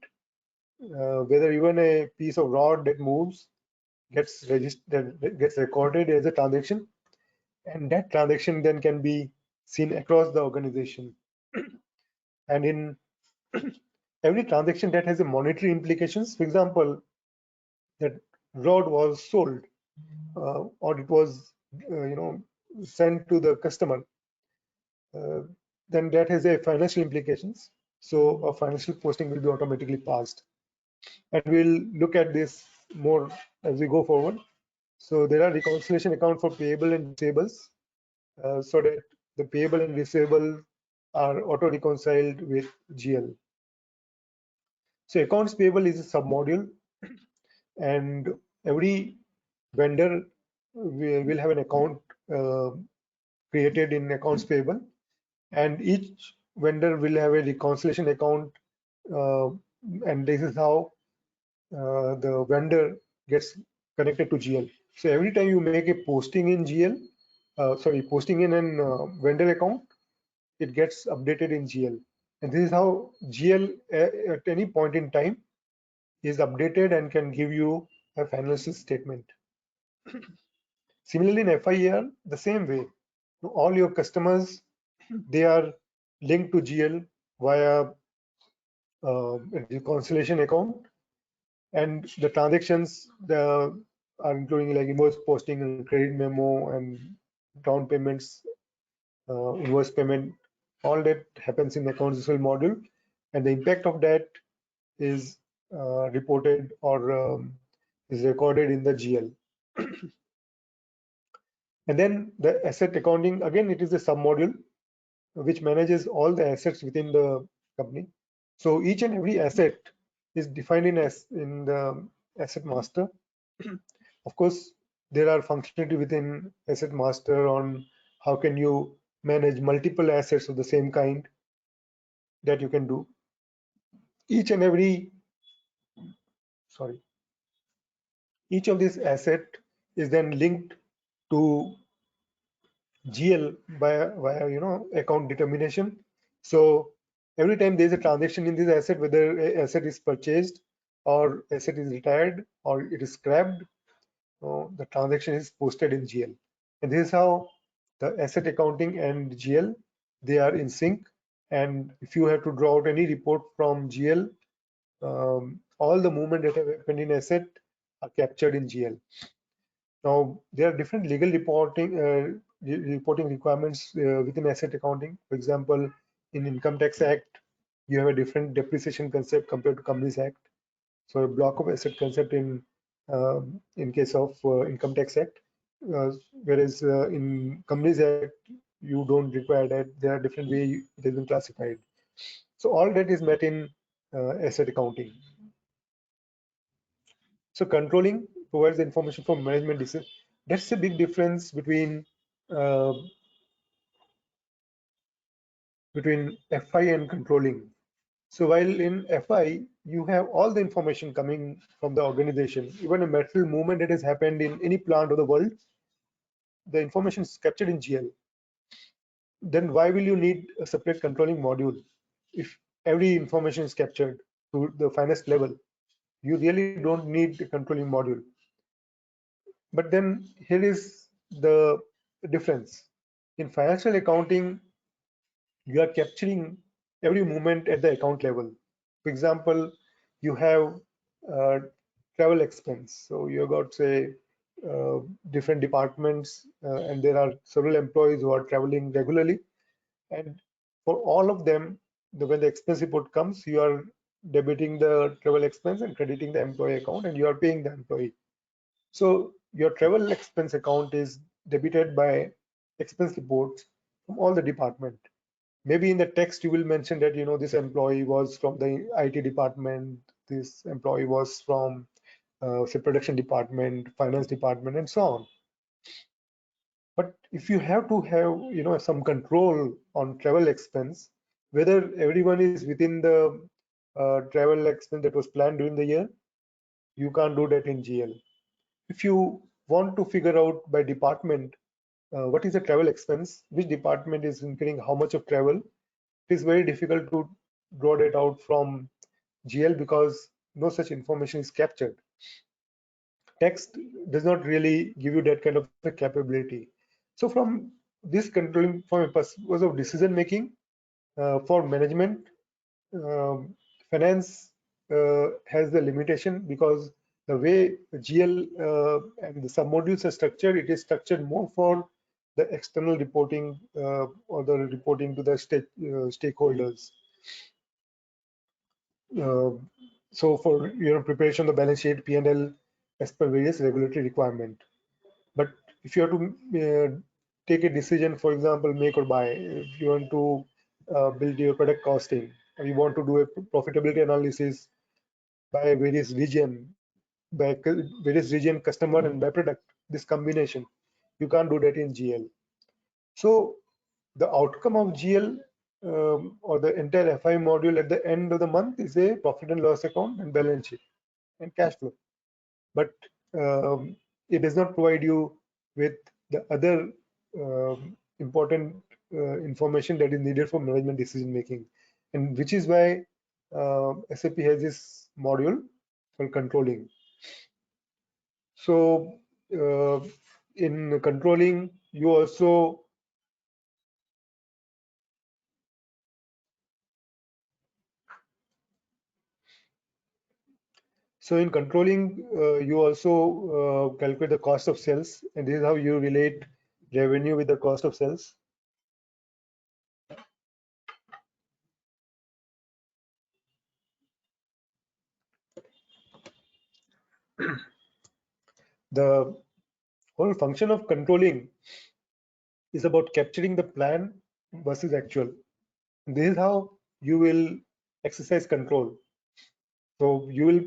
whether even a piece of rod that moves, gets registered, gets recorded as a transaction, and that transaction then can be seen across the organization. And in every transaction that has a monetary implications, for example, that rod was sold or it was sent to the customer, uh, then that has a financial implications. So a financial posting will be automatically passed. And we'll look at this more as we go forward. So there are reconciliation account for payable and receivables, so that the payable and receivable are auto reconciled with GL. So accounts payable is a submodule, and every vendor will have an account uh, created in accounts payable, and each vendor will have a reconciliation account, uh, and this is how the vendor gets connected to GL. So every time you make a posting in GL, posting in an vendor account, it gets updated in GL. And this is how GL at any point in time is updated and can give you a financial statement. Similarly, in FIER, the same way, all your customers, they are linked to GL via a reconciliation account, and the transactions are including like invoice posting and credit memo and down payments, invoice payment, all that happens in the accounts receivable module, and the impact of that is reported or is recorded in the GL. And then the asset accounting, again, it is a submodule which manages all the assets within the company. So each and every asset is defined in the asset master. Of course, there are functionality within asset master on how can you manage multiple assets of the same kind that you can do. Each and every, each of these asset is then linked to GL via account determination. So every time there is a transaction in this asset, whether asset is purchased or asset is retired or it is scrapped, the transaction is posted in GL. And this is how the asset accounting and GL, they are in sync. And if you have to draw out any report from GL, all the movement that have happened in asset are captured in GL. Now, there are different legal reporting requirements within asset accounting. For example, in Income Tax Act, you have a different depreciation concept compared to Companies Act. So a block of asset concept in case of Income Tax Act, whereas in Companies Act, you don't require that. There are different ways it has been classified. So all that is met in asset accounting. So controlling provides the information for management decision. That's a big difference between FI and controlling. So while in FI, you have all the information coming from the organization, even a material movement that has happened in any plant of the world, the information is captured in GL. Then why will you need a separate controlling module if every information is captured to the finest level? You really don't need the controlling module. But then here is the difference. In financial accounting, you are capturing every movement at the account level. For example, you have travel expense. So you got, say, different departments, and there are several employees who are traveling regularly. And for all of them, when the expense report comes, you are debiting the travel expense and crediting the employee account, and you are paying the employee. So your travel expense account is debited by expense reports from all the department. Maybe in the text you will mention that this employee was from the IT department, this employee was from say production department, finance department, and so on. But if you have to have some control on travel expense, whether everyone is within the travel expense that was planned during the year, you can't do that in GL. If you want to figure out by department what is the travel expense, which department is incurring how much of travel, it is very difficult to draw that out from GL because no such information is captured. Text does not really give you that kind of a capability. So from this controlling, from a purpose of decision making for management, finance has the limitation because the way GL and the submodules are structured, it is structured more for the external reporting or the reporting to the stakeholders. So for preparation of the balance sheet, P&L as per various regulatory requirement. But if you have to take a decision, for example, make or buy, if you want to build your product costing, or you want to do a profitability analysis by various region, customer and by product, this combination, you can't do that in GL. So the outcome of GL or the entire FI module at the end of the month is a profit and loss account and balance sheet and cash flow. But it does not provide you with the other important information that is needed for management decision making, and which is why SAP has this module for controlling. So in controlling, you also you also calculate the cost of sales, and this is how you relate revenue with the cost of sales. The whole function of controlling is about capturing the plan versus actual. This is how you will exercise control. So you will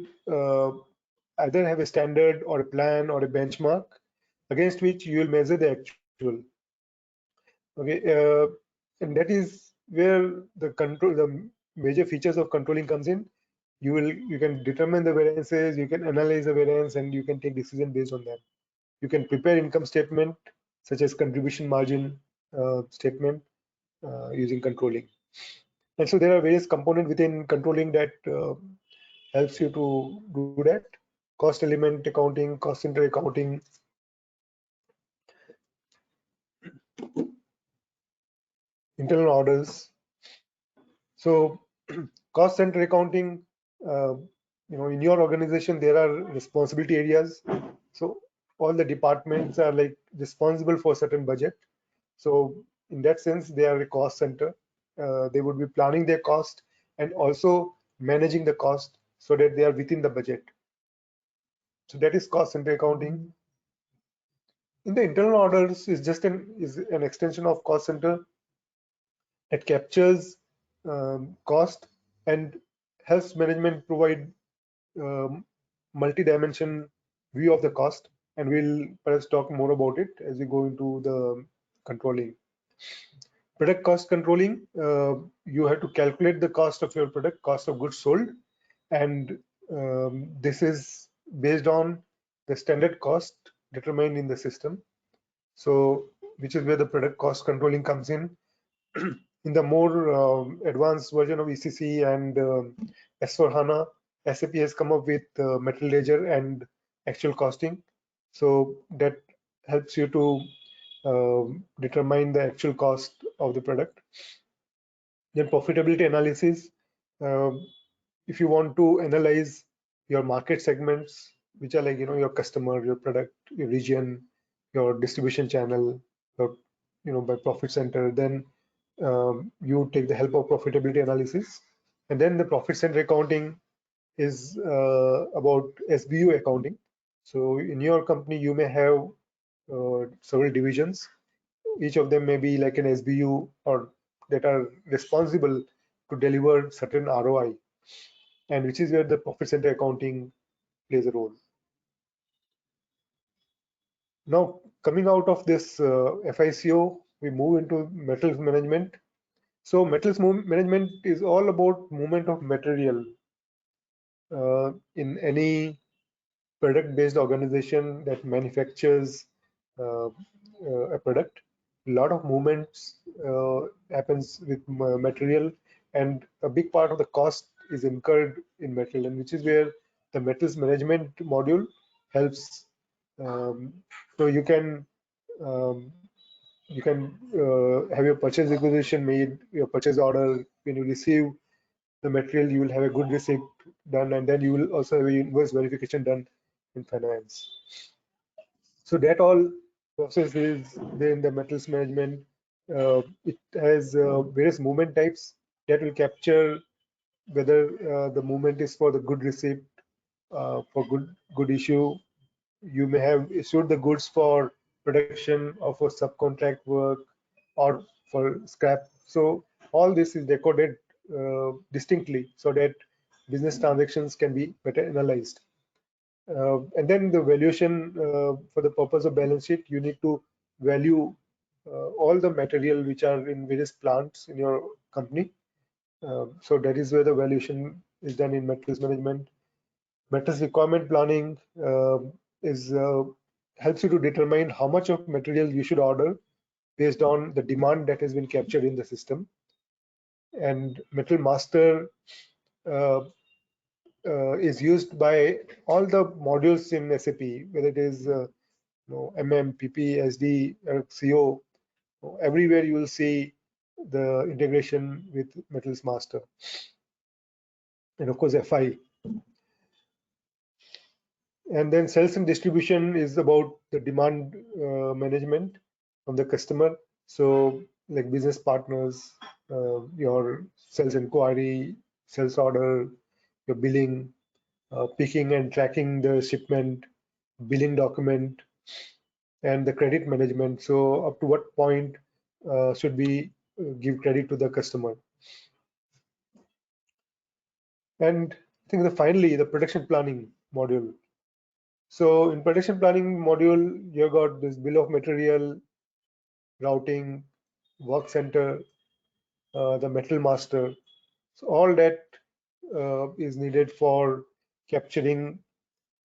either have a standard or a plan or a benchmark against which you will measure the actual. Okay, and that is where the major features of controlling comes in. You can determine the variances, you can analyze the variance, and you can take decision based on that. You can prepare income statement such as contribution margin statement using controlling. And so there are various components within controlling that helps you to do that. Cost element accounting, cost center accounting, internal orders. So cost center accounting in your organization there are responsibility areas. So all the departments are like responsible for certain budget. So in that sense, they are a cost center. They would be planning their cost and also managing the cost so that they are within the budget. So that is cost center accounting. In the internal orders is just an extension of cost center. It captures cost and helps management provide multi-dimension view of the cost, and we'll perhaps talk more about it as we go into the controlling. Product cost controlling, you have to calculate the cost of your product, cost of goods sold, and this is based on the standard cost determined in the system. So, which is where the product cost controlling comes in. In the more advanced version of ECC and S/4HANA, SAP has come up with material ledger and actual costing. So that helps you to determine the actual cost of the product. Then profitability analysis. If you want to analyze your market segments, which are like your customer, your product, your region, your distribution channel, your by profit center, then you take the help of profitability analysis. And then the profit center accounting is about SBU accounting. So in your company, you may have several divisions. Each of them may be like an SBU or that are responsible to deliver certain ROI, and which is where the profit center accounting plays a role. Now, coming out of this FICO, we move into metals management. So metals management is all about movement of material in any product-based organization that manufactures a product. A lot of movements happens with material, and a big part of the cost is incurred in material, and which is where the metals management module helps. So you can have your purchase requisition made, your purchase order. When you receive the material, you will have a good receipt done, and then you will also have a invoice verification done in finance. So that all process is there in the metals management. It has various movement types that will capture whether the movement is for the good receipt, for good issue. You may have issued the goods for production or for subcontract work or for scrap. So all this is recorded distinctly so that business transactions can be better analyzed. And then the valuation, for the purpose of balance sheet, you need to value all the material which are in various plants in your company. So that is where the valuation is done in metals management. Metals requirement planning is helps you to determine how much of material you should order based on the demand that has been captured in the system. And metal master is used by all the modules in SAP, whether it is MM, PP, SD, CO. Everywhere you will see the integration with metals master, and of course FI. And then sales and distribution is about the demand management from the customer. So like business partners, your sales inquiry, sales order, your billing, picking and tracking the shipment, billing document, and the credit management. So up to what point should we give credit to the customer? And I think finally the production planning module. So in production planning module, you got this bill of material, routing, work center, the metal master. So all that is needed for capturing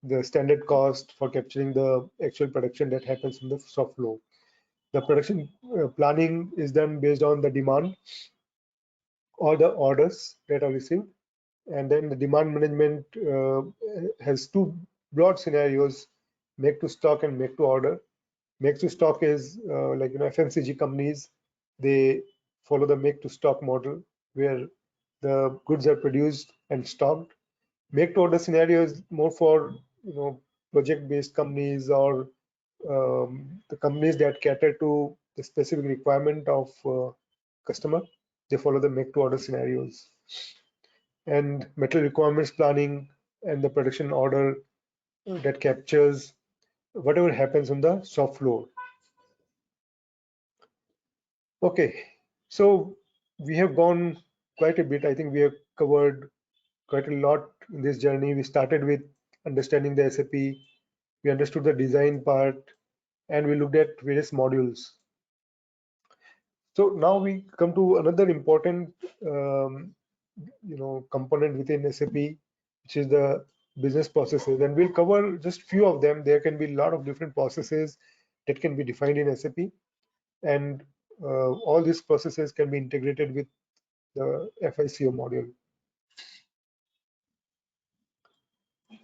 the standard cost, for capturing the actual production that happens in the shop floor. The production planning is done based on the demand or the orders that are received. And then the demand management has two broad scenarios: make to stock and make to order. Make to stock is like FMCG companies, they follow the make to stock model where the goods are produced and stocked. Make to order scenario is more for project based companies or the companies that cater to the specific requirement of customer. They follow the make to order scenarios. And material requirements planning and the production order that captures whatever happens on the shop floor. Okay, so we have gone quite a bit. I think we have covered quite a lot in this journey. We started with understanding the SAP, we understood the design part, and we looked at various modules. So now we come to another important component within SAP, which is the business processes, and we'll cover just few of them. There can be a lot of different processes that can be defined in SAP, and all these processes can be integrated with the FICO module.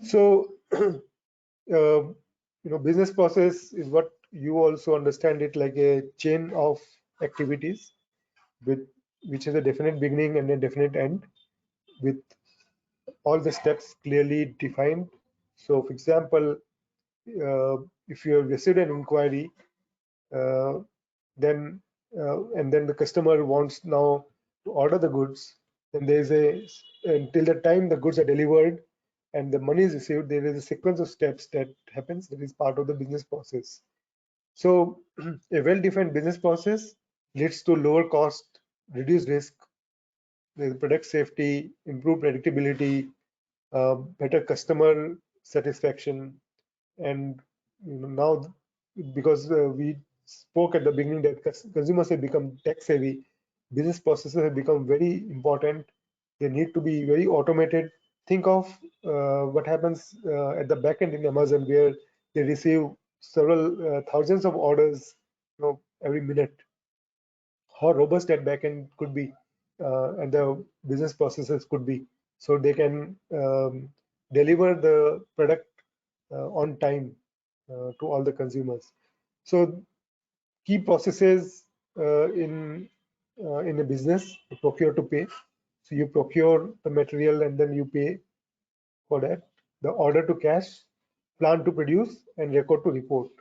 So business process is what you also understand it like a chain of activities which has a definite beginning and a definite end with all the steps clearly defined. So for example, if you have received an inquiry, then and then the customer wants now to order the goods, then there is until the time the goods are delivered and the money is received, there is a sequence of steps that happens that is part of the business process. So a well-defined business process leads to lower cost, reduced risk, product safety, improved predictability, better customer satisfaction, and now because we spoke at the beginning that consumers have become tech savvy, business processes have become very important. They need to be very automated. Think of what happens at the back end in Amazon, where they receive several thousands of orders every minute. How robust that backend could be and the business processes could be, so they can deliver the product on time to all the consumers. So key processes in a business: procure to pay. So you procure the material and then you pay for that. The order to cash, plan to produce, and record to report.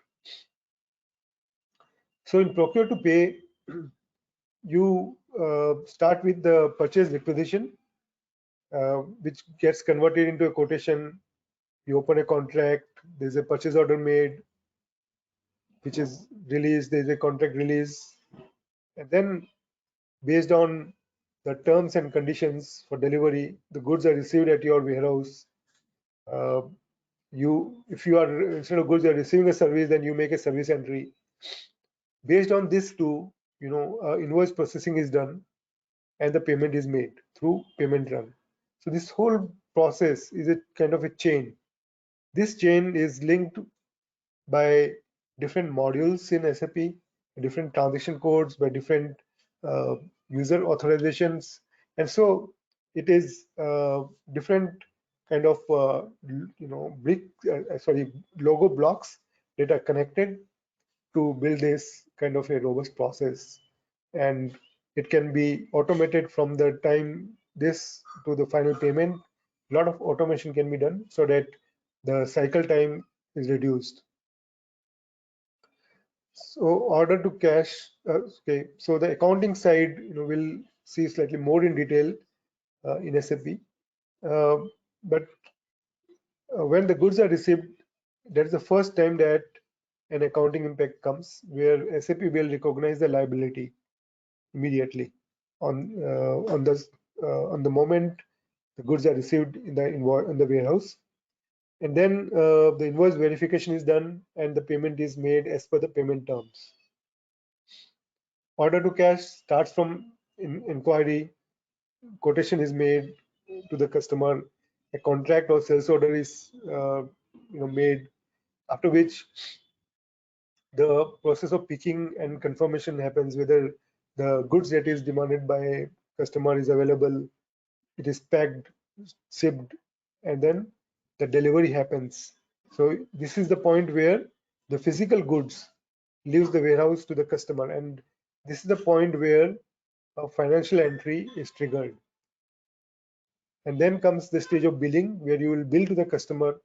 So in procure to pay, you start with the purchase requisition, which gets converted into a quotation. You open a contract, there's a purchase order made, which is released, there's a contract release, and then based on the terms and conditions for delivery, the goods are received at your warehouse. If you are, instead of goods are receiving a service, then you make a service entry. Based on this too, invoice processing is done and the payment is made through payment run. So this whole process is a kind of a chain. This chain is linked by different modules in SAP, different transaction codes, by different user authorizations, and so it is different kind of logo blocks that are connected to build this kind of a robust process, and it can be automated from the time this to the final payment. A lot of automation can be done so that the cycle time is reduced. So order to cash, okay. So the accounting side, we'll see slightly more in detail in SAP. But when the goods are received, that's the first time that an accounting impact comes, where SAP will recognize the liability immediately on the moment the goods are received in the warehouse, and then the invoice verification is done and the payment is made as per the payment terms. Order to cash starts from inquiry, quotation is made to the customer, a contract or sales order is made, after which the process of picking and confirmation happens whether the goods that is demanded by customer is available, it is packed, shipped, and then the delivery happens. So this is the point where the physical goods leaves the warehouse to the customer, and this is the point where a financial entry is triggered. And then comes the stage of billing, where you will bill to the customer,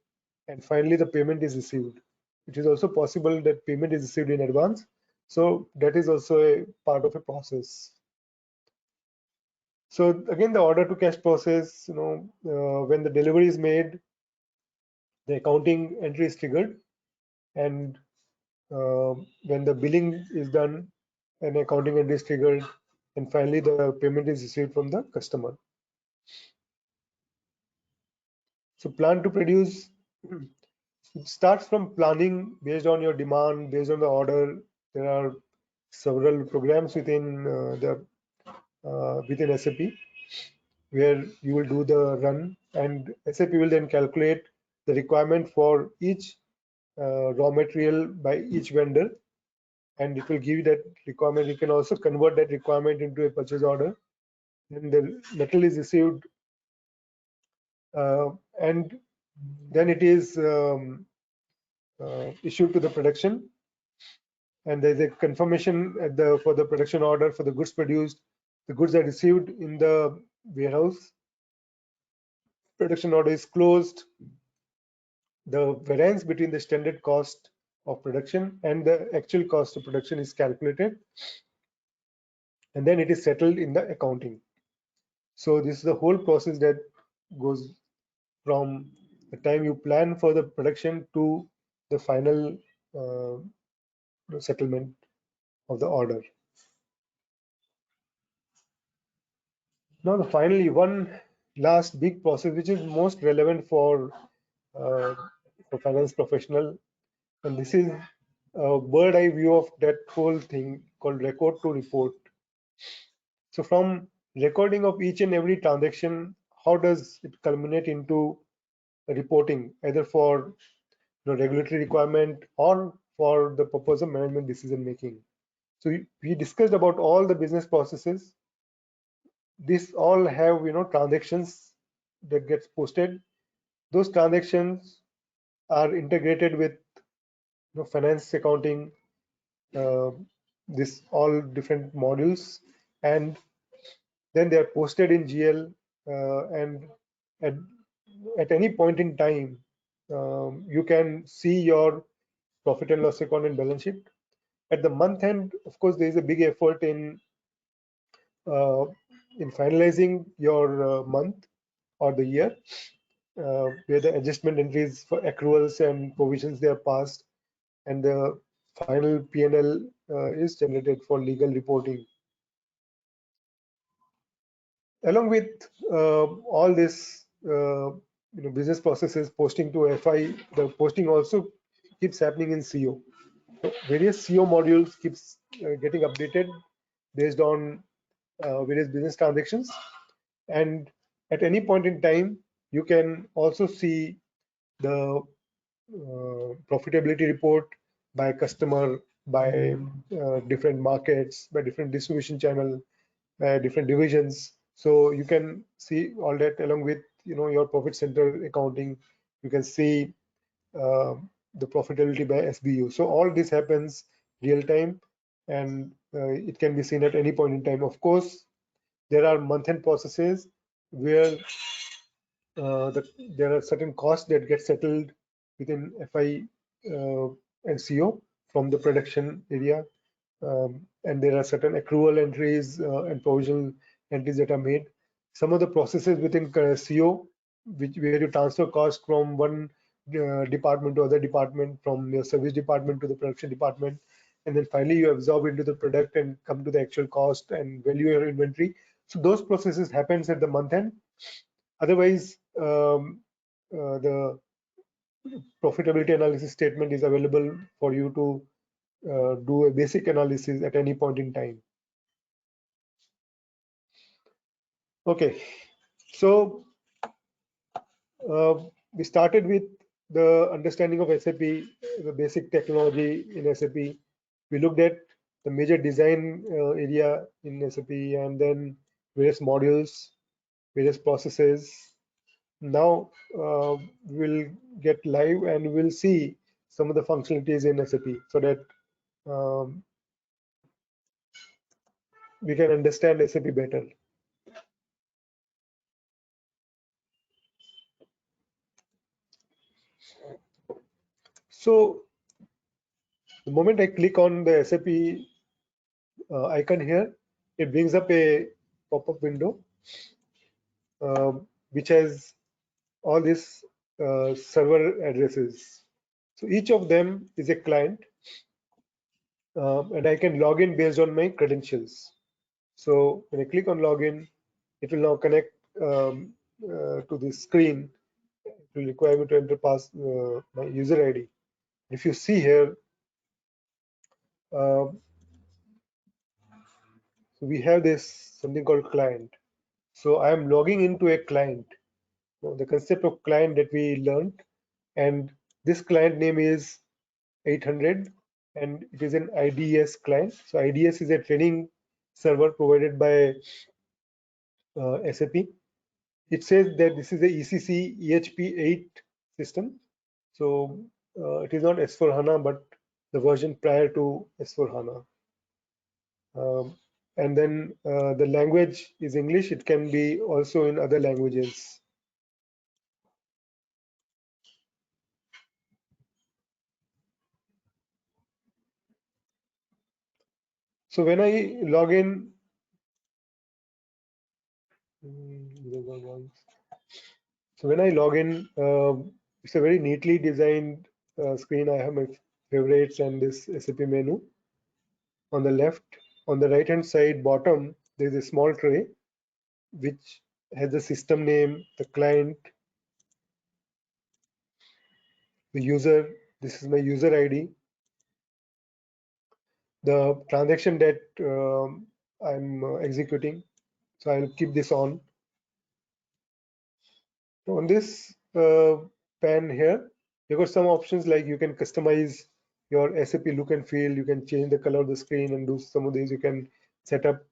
and finally the payment is received. It is also possible that payment is received in advance. So that is also a part of a process. So again, the order to cash process, when the delivery is made, the accounting entry is triggered, and when the billing is done, an accounting entry is triggered, and finally the payment is received from the customer. So plan to produce, it starts from planning based on your demand, based on the order. There are several programs within within SAP where you will do the run, and SAP will then calculate the requirement for each raw material by each vendor, and it will give you that requirement. You can also convert that requirement into a purchase order. Then the metal is received, and then it is issued to the production, and there's a confirmation for the production order for the goods produced. The goods are received in the warehouse. Production order is closed. The variance between the standard cost of production and the actual cost of production is calculated, and then it is settled in the accounting. So this is the whole process that goes from the time you plan for the production to the final settlement of the order. Now, finally, one last big process which is most relevant for finance professional, and this is a bird eye view of that whole thing called record to report. So from recording of each and every transaction, how does it culminate into reporting, either for the regulatory requirement or for the purpose of management decision making? So we discussed about all the business processes. These all have transactions that gets posted. Those transactions are integrated with finance, accounting, this all different modules, and then they are posted in GL, and at any point in time you can see your profit and loss account and balance sheet. At the month end, of course, there is a big effort in finalizing your month or the year, where the adjustment entries for accruals and provisions they are passed, and the final P&L is generated for legal reporting. Along with all this, business processes posting to FI, the posting also keeps happening in CO. So various CO modules keeps getting updated based on various business transactions, and at any point in time you can also see the profitability report by customer, by different markets, by different distribution channel, different divisions. So you can see all that along with your profit center accounting. You can see the profitability by SBU. So all this happens real time, and it can be seen at any point in time. Of course, there are month-end processes where there are certain costs that get settled within FI and CO from the production area, and there are certain accrual entries and provisional entries that are made. Some of the processes within CO, where you transfer cost from one department to other department, from your service department to the production department, and then finally you absorb into the product and come to the actual cost and value your inventory. So those processes happens at the month end. Otherwise, the profitability analysis statement is available for you to do a basic analysis at any point in time. Okay, so we started with the understanding of SAP, the basic technology in SAP. We looked at the major design area in SAP, and then various modules, various processes. Now we'll get live and we'll see some of the functionalities in SAP, so that we can understand SAP better. So the moment I click on the SAP icon here, it brings up a pop-up window which has all these server addresses. So each of them is a client, and I can log in based on my credentials. So when I click on login, it will now connect to the screen. It will require me to enter my user ID. If you see here, so we have this something called client. So I am logging into a client. The concept of client that we learned, and this client name is 800, and it is an IDS client. So IDS is a training server provided by SAP. It says that this is a ECC EHP8 system. So it is not S4HANA, but the version prior to S4HANA. And then the language is English. It can be also in other languages. So when I log in, so when I log in, it's a very neatly designed screen. I have my favorites and this SAP menu on the left. On the right hand side bottom, there is a small tray which has the system name, the client, the user. This is my user ID, the transaction that I'm executing. So I'll keep this on. On this pan here, you've got some options like you can customize your SAP look and feel. You can change the color of the screen and do some of these. You can set up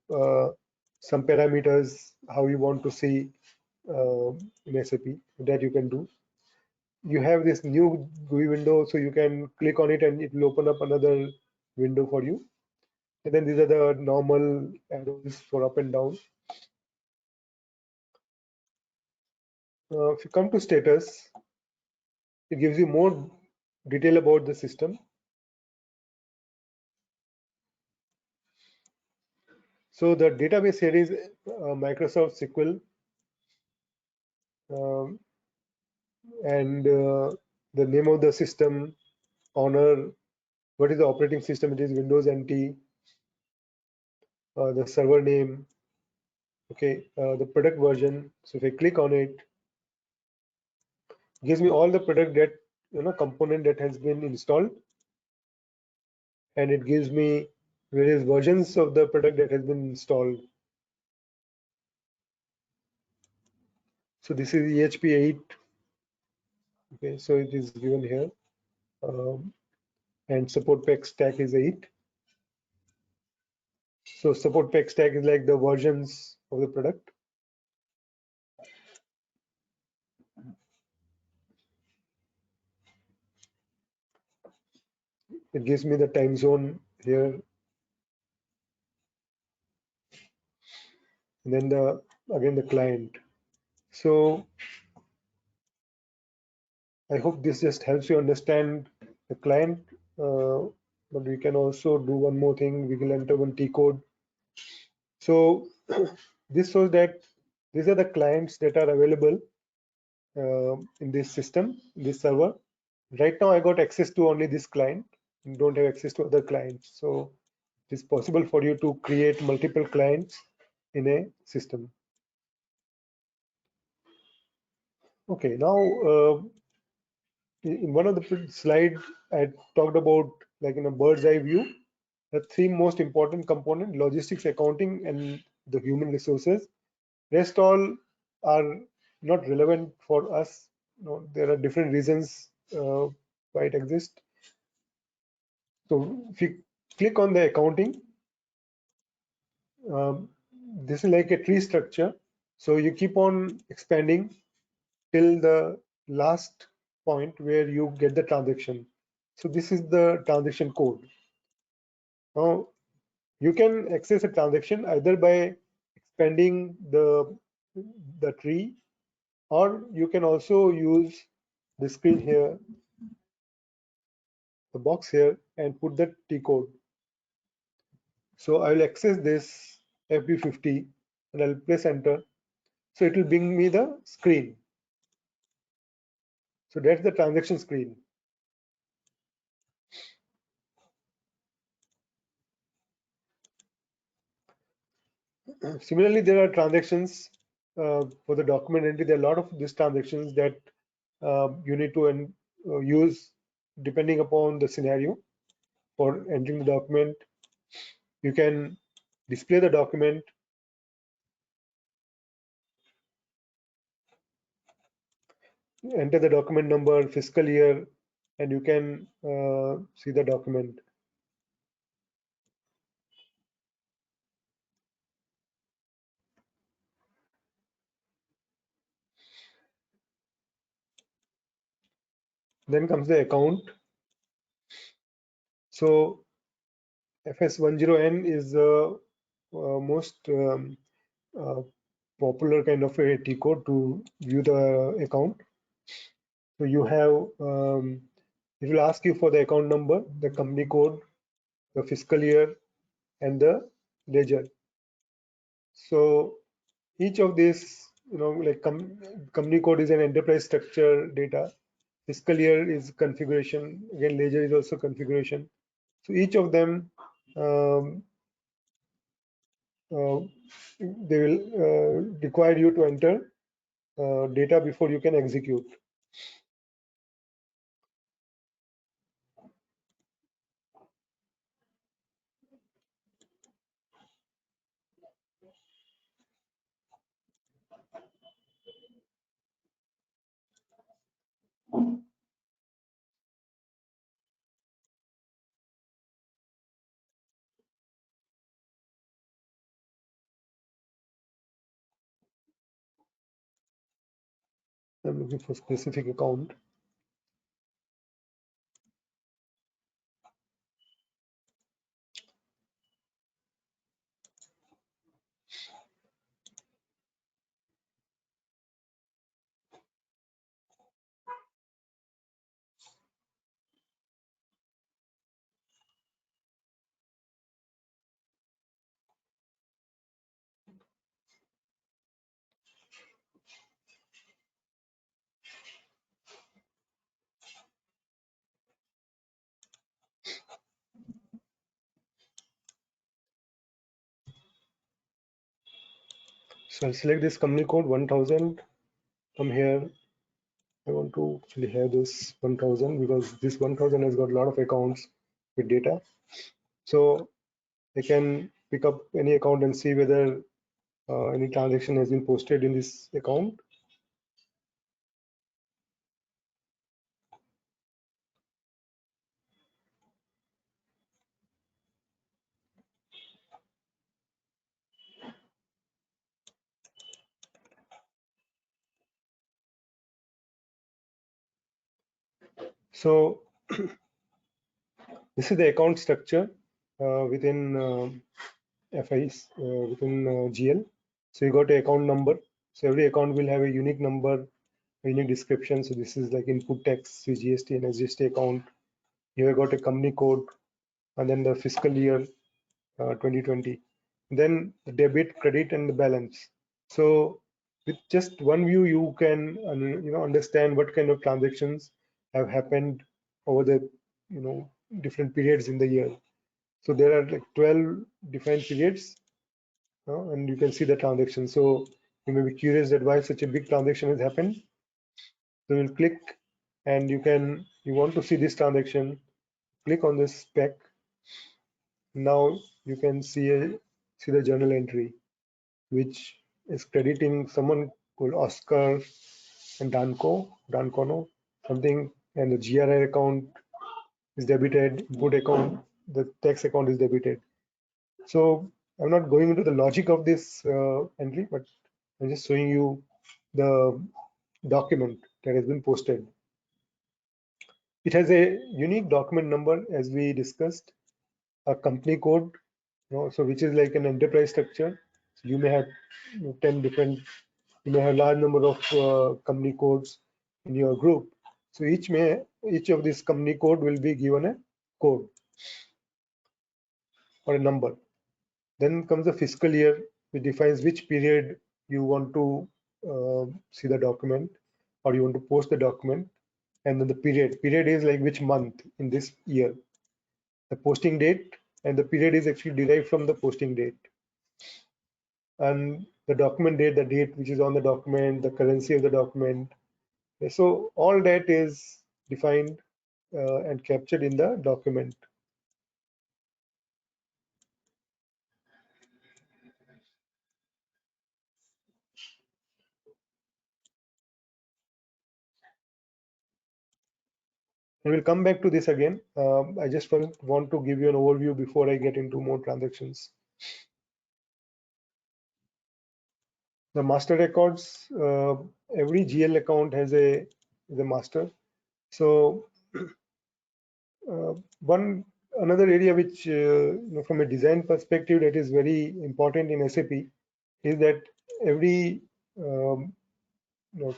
some parameters, how you want to see in SAP, that you can do. You have this new GUI window, so you can click on it and it will open up another window for you. And then these are the normal arrows for up and down. If you come to status, it gives you more detail about the system. So the database here is Microsoft SQL, and the name of the system, Honor, what is the operating system? It is Windows NT, the server name, okay, the product version. So if I click on it, gives me all the product that component that has been installed, and it gives me various versions of the product that has been installed. So this is EHP8. Okay, so it is given here, and support pack stack is 8. So support pack stack is like the versions of the product. It gives me the time zone here, and then again the client. So I hope this just helps you understand the client, but we can also do one more thing. We will enter one T code. So this shows that these are the clients that are available in this system, this server. Right now I got access to only this client, and don't have access to other clients. So it is possible for you to create multiple clients in a system. Okay, now in one of the slides I talked about, like in a bird's eye view, the 3 most important components: logistics, accounting, and the human resources. Rest all are not relevant for us. There are different reasons why it exists. So if you click on the accounting, this is like a tree structure. So you keep on expanding till the last point where you get the transaction. So this is the transaction code. Now you can access a transaction either by expanding the tree, or you can also use the screen here the box here and put the T code. So I will access this FB50 and I'll press enter. So it will bring me the screen. So that's the transaction screen. Similarly, there are transactions for the document entry. There are a lot of these transactions that you need to use depending upon the scenario for entering the document. You can display the document, enter the document number, fiscal year, and you can see the document. Then comes the account. So FS10N is the most popular kind of a T code to view the account. So you have, it will ask you for the account number, the company code, the fiscal year, and the ledger. So each of these, like company code is an enterprise structure data. Fiscal year is configuration. Again, ledger is also configuration. So each of them, they will require you to enter data before you can execute. I'm looking for specific account. So I'll select this company code 1000. From here, I want to actually have this 1000 because this 1000 has got a lot of accounts with data. So I can pick up any account and see whether any transaction has been posted in this account. So this is the account structure within FIs, within GL. So you got an account number. So every account will have a unique number, a unique description. So this is like input text, GST and SGST account. You have got a company code, and then the fiscal year 2020. Then the debit, credit, and the balance. So with just one view, you can understand what kind of transactions have happened over the different periods in the year. So there are like 12 different periods, and you can see the transaction. So you may be curious that why such a big transaction has happened. So we'll click, and you want to see this transaction. Click on this spec. Now you can see the journal entry, which is crediting someone called Oscar and Dancono, something, and the GRI account is debited, good account, the tax account is debited. So I'm not going into the logic of this entry, but I'm just showing you the document that has been posted. It has a unique document number, as we discussed, a company code, so which is like an enterprise structure. So you may have 10 different, you may have a large number of company codes in your group. So each may each of this company code will be given a code or a number. Then comes the fiscal year, which defines which period you want to see the document or you want to post the document. And then the period is like which month in this year. The posting date and the period is actually derived from the posting date. And the document date, the date which is on the document, the currency of the document. So all that is defined and captured in the document. And we'll come back to this again. I just want to give you an overview before I get into more transactions. The master records, every GL account has a master. So another area which from a design perspective that is very important in SAP is that every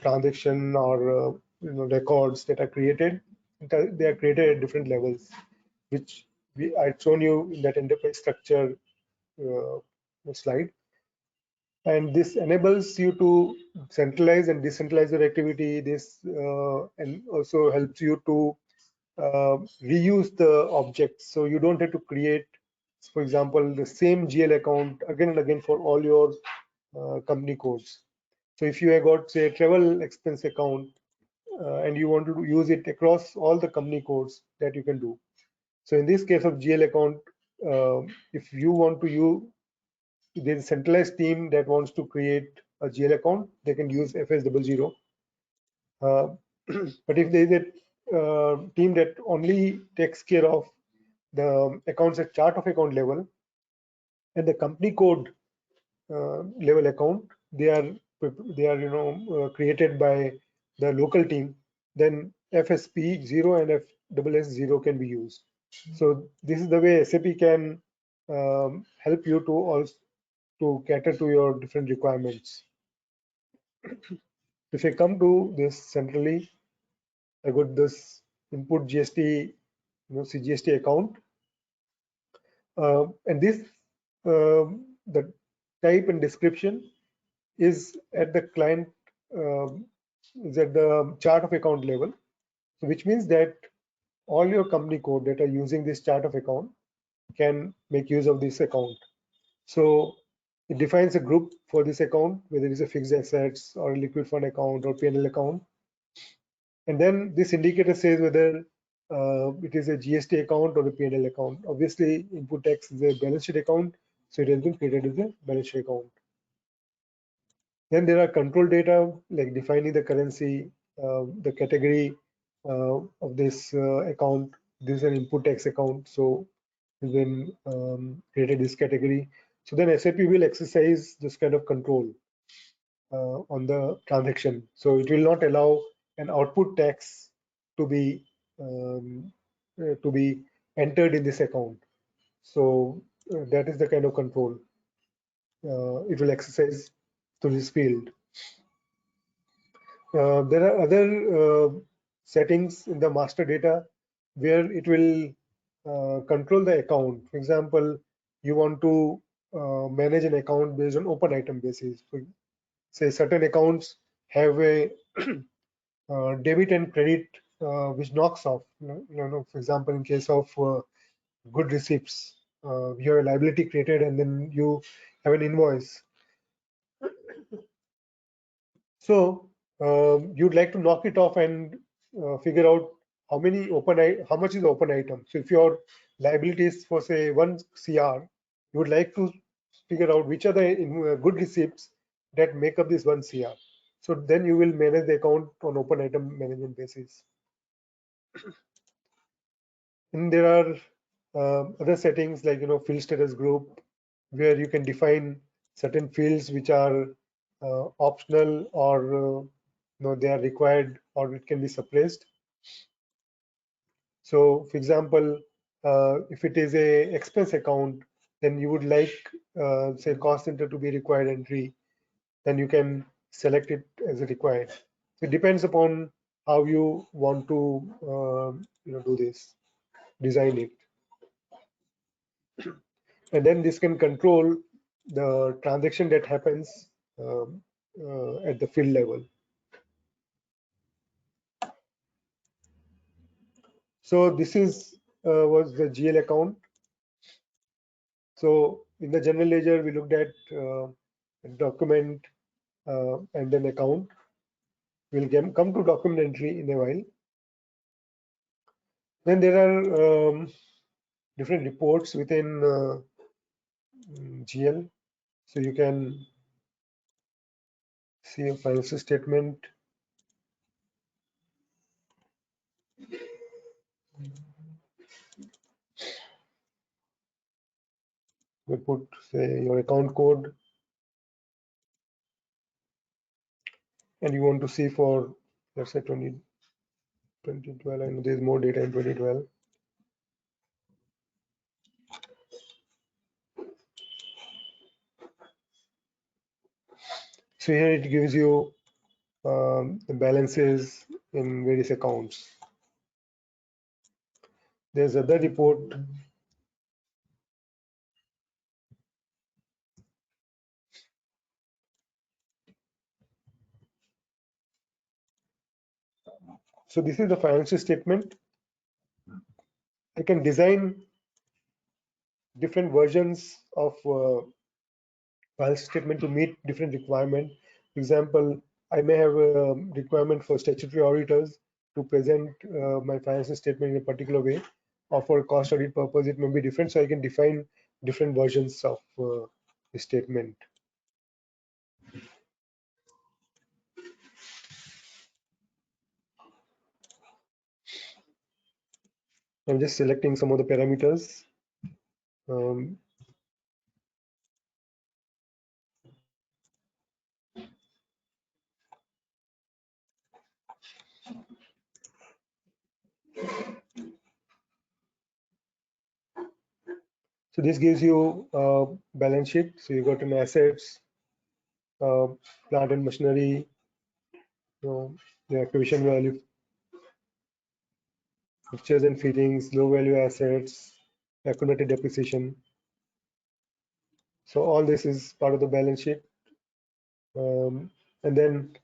transaction or records that are created, they are created at different levels, which I've shown you in that enterprise structure slide. And this enables you to centralize and decentralize your activity. This and also helps you to reuse the objects. So you don't have to create, for example, the same GL account again and again for all your company codes. So if you have got, say, a travel expense account and you want to use it across all the company codes, that you can do. So in this case of GL account, if you want to use, there's a centralized team that wants to create a GL account, they can use FS00. But if there is a team that only takes care of the accounts at chart of account level and the company code level account, they are created by the local team, then FSP0 and FSS0 can be used. So this is the way SAP can help you to also to cater to your different requirements. If I come to this centrally, I got this input GST, CGST account, and this the type and description is at the client, is at the chart of account level, which means that all your company code that are using this chart of account can make use of this account. So it defines a group for this account, whether it's a fixed assets or a liquid fund account or P&L account. And then this indicator says whether it is a GST account or a P&L account. Obviously, input tax is a balance sheet account, so it has been created as a balance sheet account. Then there are control data like defining the currency, the category of this account. This is an input tax account, so it's been created this category. So then SAP will exercise this kind of control on the transaction. So it will not allow an output tax to be entered in this account. So that is the kind of control it will exercise to this field. There are other settings in the master data where it will control the account. For example, you want to manage an account based on open item basis. Say certain accounts have a debit and credit which knocks off. For example, in case of good receipts, you have a liability created and then you have an invoice. So you'd like to knock it off and figure out how much is the open item. So if your liability is for say 1 CR, you would like to figure out which are the good receipts that make up this 1 CR. So then you will manage the account on open item management basis. And there are other settings like field status group, where you can define certain fields which are optional or they are required or it can be suppressed. So for example, if it is a expense account, then you would like say cost center to be required entry, then you can select it as a required. So it depends upon how you want to do this, design it, and then this can control the transaction that happens at the field level. So this is was the GL account. So in the general ledger, we looked at document and then account. We'll come to document entry in a while. Then there are different reports within GL. So you can see a financial statement. We put, say, your account code, and you want to see for, let's say, 2012. I know there's more data in 2012. So here it gives you the balances in various accounts. There's other report. So this is the financial statement. I can design different versions of financial statement to meet different requirement. For example, I may have a requirement for statutory auditors to present my financial statement in a particular way, or for cost audit purpose, it may be different. So I can define different versions of the statement. I'm just selecting some of the parameters. So this gives you a balance sheet. So you got an assets, plant and machinery, the acquisition value, fixtures and fittings, low value assets, accumulated depreciation. So all this is part of the balance sheet. And then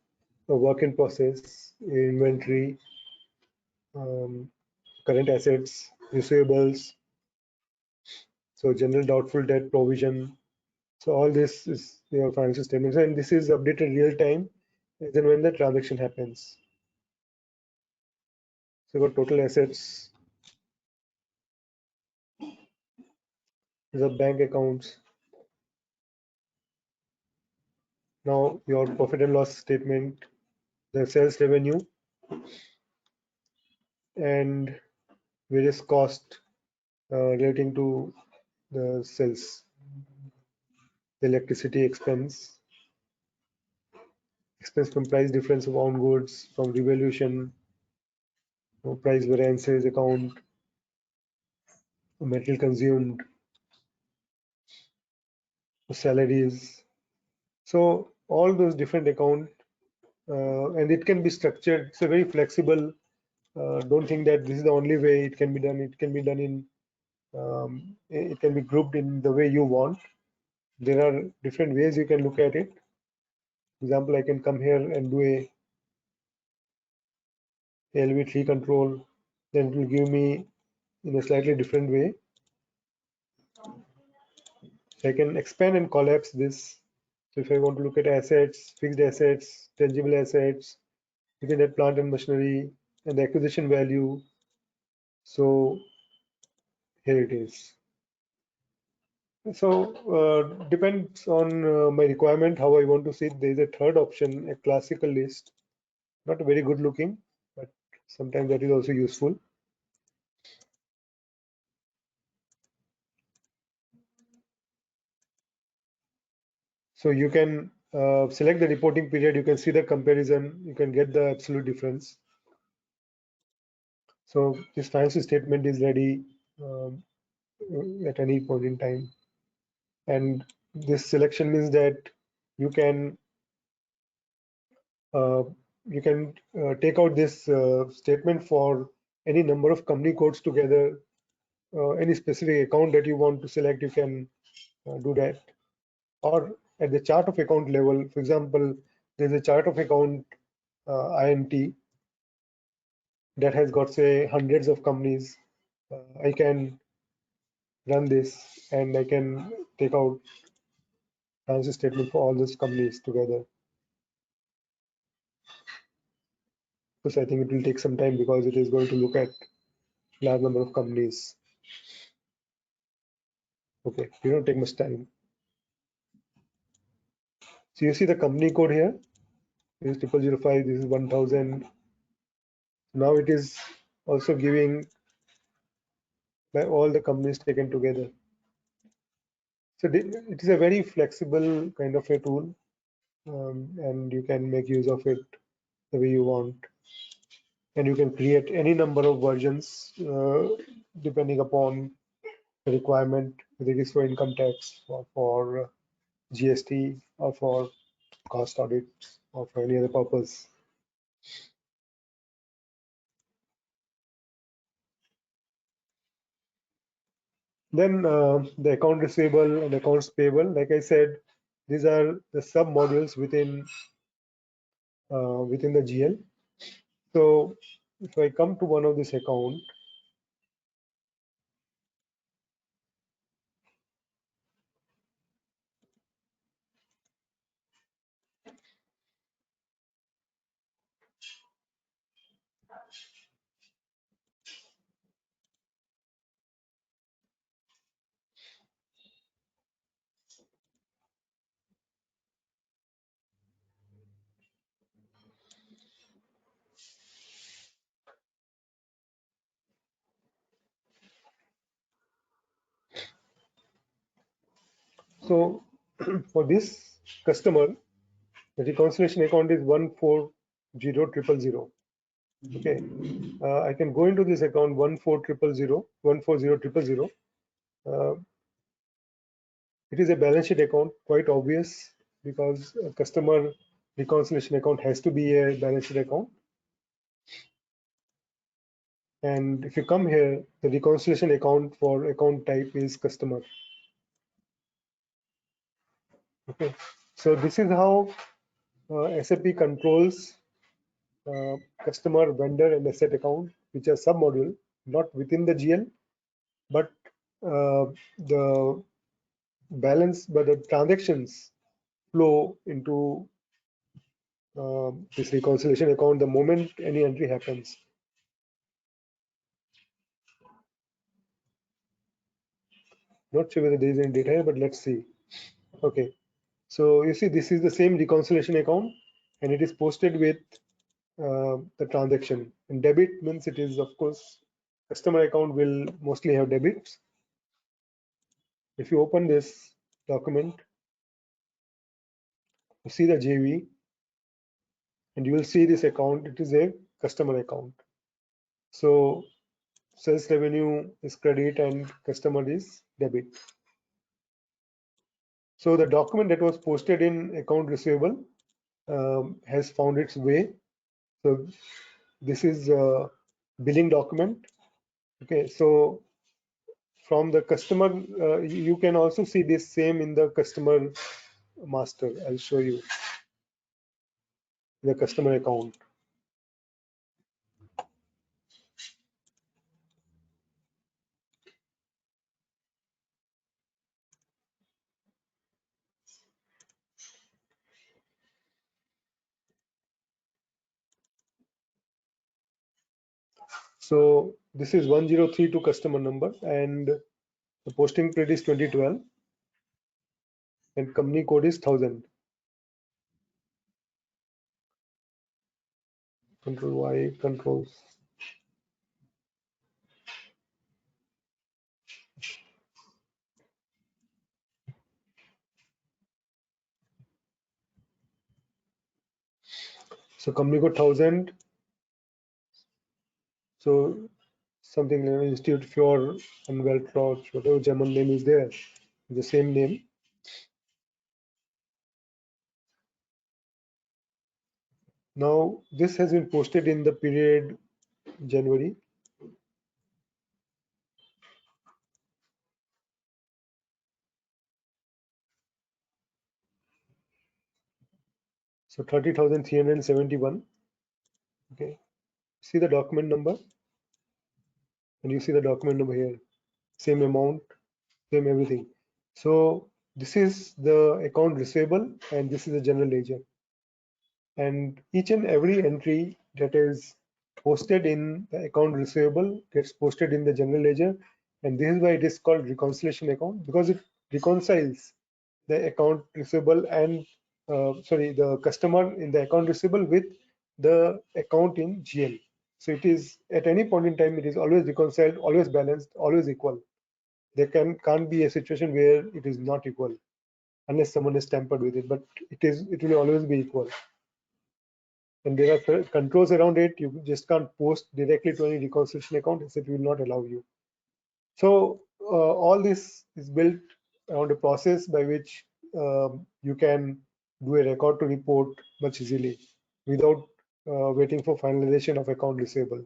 a work in process, inventory, current assets, receivables, so general doubtful debt provision. So all this is your financial statements, and this is updated real time as and when the transaction happens. So your total assets, the bank accounts. Now your profit and loss statement, the sales revenue, and various costs relating to the sales, the electricity expense, expense from price difference of own goods, from revaluation, price variances account, material consumed, salaries. So all those different account, and it can be structured. It's a very flexible. Don't think that this is the only way it can be done. It can be done in, it can be grouped in the way you want. There are different ways you can look at it. For example, I can come here and do a LV3 control, then it will give me in a slightly different way. So I can expand and collapse this. So if I want to look at assets, fixed assets, tangible assets, within that plant and machinery, and the acquisition value. So here it is. So depends on my requirement, how I want to see it. There is a third option, a classical list. Not very good looking, but sometimes that is also useful. So you can select the reporting period. You can see the comparison. You can get the absolute difference. So this financial statement is ready at any point in time. And this selection means that you can you can take out this statement for any number of company codes together, any specific account that you want to select, you can do that. Or at the chart of account level, for example, there's a chart of account INT that has got, say, hundreds of companies. I can run this and I can take out balance statement for all those companies together. Because I think it will take some time because it is going to look at large number of companies. Okay, it don't take much time. So you see the company code here. This is 0005. This is 1000. Now it is also giving by all the companies taken together. So it is a very flexible kind of a tool, and you can make use of it the way you want. And you can create any number of versions depending upon the requirement, whether it is for income tax or for GST or for cost audits or for any other purpose. Then the account receivable and accounts payable, like I said, these are the sub modules within the GL. So if I come to one of this account, so for this customer, the reconciliation account is 140,000. Okay, I can go into this account 140,000. It is a balance sheet account, quite obvious, because a customer reconciliation account has to be a balance sheet account. And if you come here, the reconciliation account for account type is customer. Okay, so this is how SAP controls customer, vendor, and asset account, which are sub-module, not within the GL, but the balance, but the transactions flow into this reconciliation account the moment any entry happens. Not sure whether there is any data here, but let's see. Okay, so you see this is the same reconciliation account and it is posted with the transaction. And debit means it is, of course, customer account will mostly have debits. If you open this document, you see the JV and you will see this account, it is a customer account. So sales revenue is credit and customer is debit. So the document that was posted in account receivable has found its way. So this is a billing document. Okay, so from the customer, you can also see this same in the customer master. I'll show you the customer account. So this is 1032 customer number and the posting period is 2012 and company code is 1000. Control Y, controls. So company code 1000. So something like Institute for Umweltschutz, whatever German name is there, the same name. Now this has been posted in the period January. So 30,371. Okay, see the document number, and you see the document number here, same amount, same everything. So this is the account receivable, and this is the general ledger. And each and every entry that is posted in the account receivable gets posted in the general ledger, and this is why it is called reconciliation account, because it reconciles the account receivable and the customer in the account receivable with the account in GL. So it is at any point in time, it is always reconciled, always balanced, always equal. There can't be a situation where it is not equal unless someone is tampered with it, but it will always be equal. And there are controls around it. You just can't post directly to any reconciliation account, as it will not allow you. So all this is built around a process by which you can do a record to report much easily without waiting for finalization of account receivable.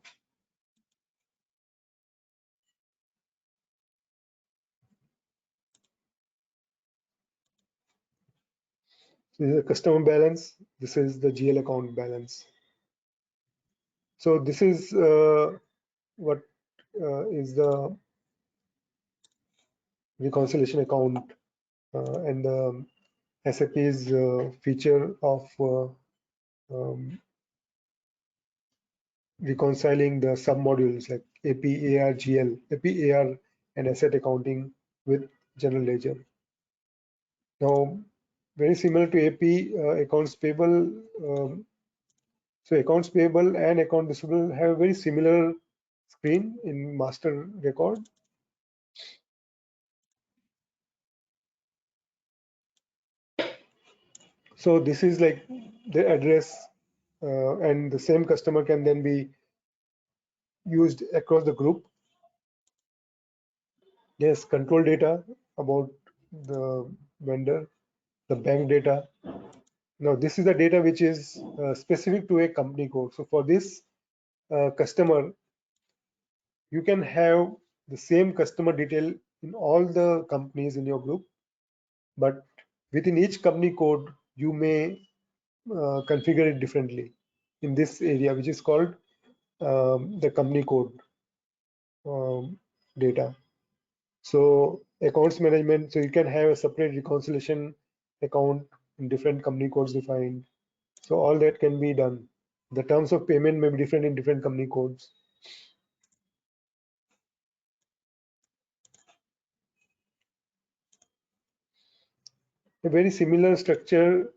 This is the customer balance. This is the GL account balance. So this is what is the reconciliation account and the SAP's feature of reconciling the sub-modules like AP, AR, GL, AP, AR, and asset accounting with general ledger. Now, very similar to AP, accounts payable. So accounts payable and account receivable have a very similar screen in master record. So this is like the address, and the same customer can then be used across the group. Yes, control data about the vendor, the bank data. Now this is the data which is specific to a company code. So for this customer, you can have the same customer detail in all the companies in your group, but within each company code, you may configure it differently in this area, which is called the company code data. So accounts management, so you can have a separate reconciliation account in different company codes defined. So all that can be done. The terms of payment may be different in different company codes. A very similar structure,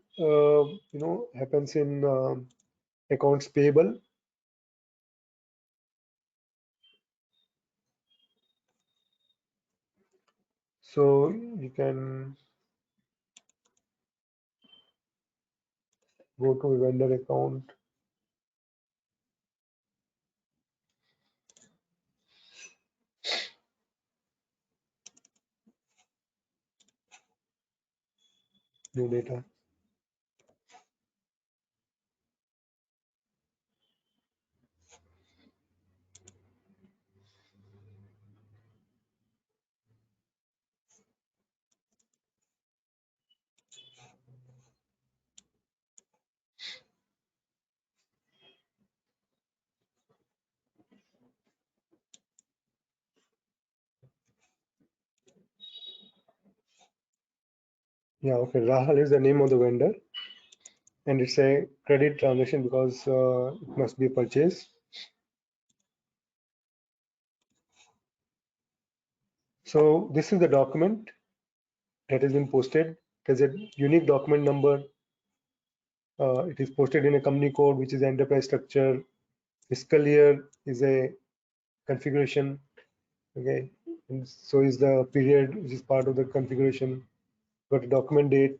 happens in accounts payable. So you can go to a vendor account. New data. Yeah, okay. Rahul is the name of the vendor, and it's a credit transaction because it must be a purchase. So this is the document that has been posted. It has a unique document number. It is posted in a company code, which is enterprise structure. Fiscal year is a configuration. Okay, and so is the period, which is part of the configuration. Got a document date,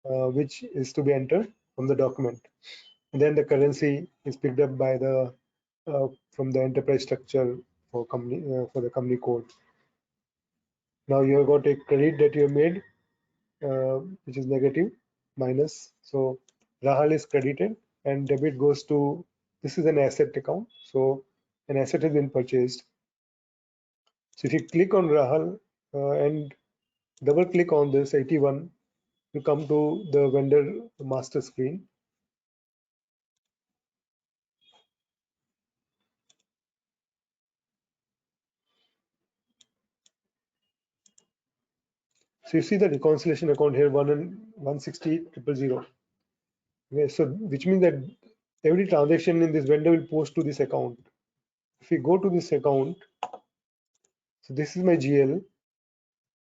which is to be entered from the document, and then the currency is picked up by the from the enterprise structure for company for the company code. Now you have got a credit that you have made, which is negative minus. So Rahul is credited and debit goes to, this is an asset account. So an asset has been purchased. So if you click on Rahul and double click on this 81, you come to the vendor master screen. So you see the reconciliation account here, 160,000. Okay, so which means that every transaction in this vendor will post to this account. If we go to this account, so this is my GL,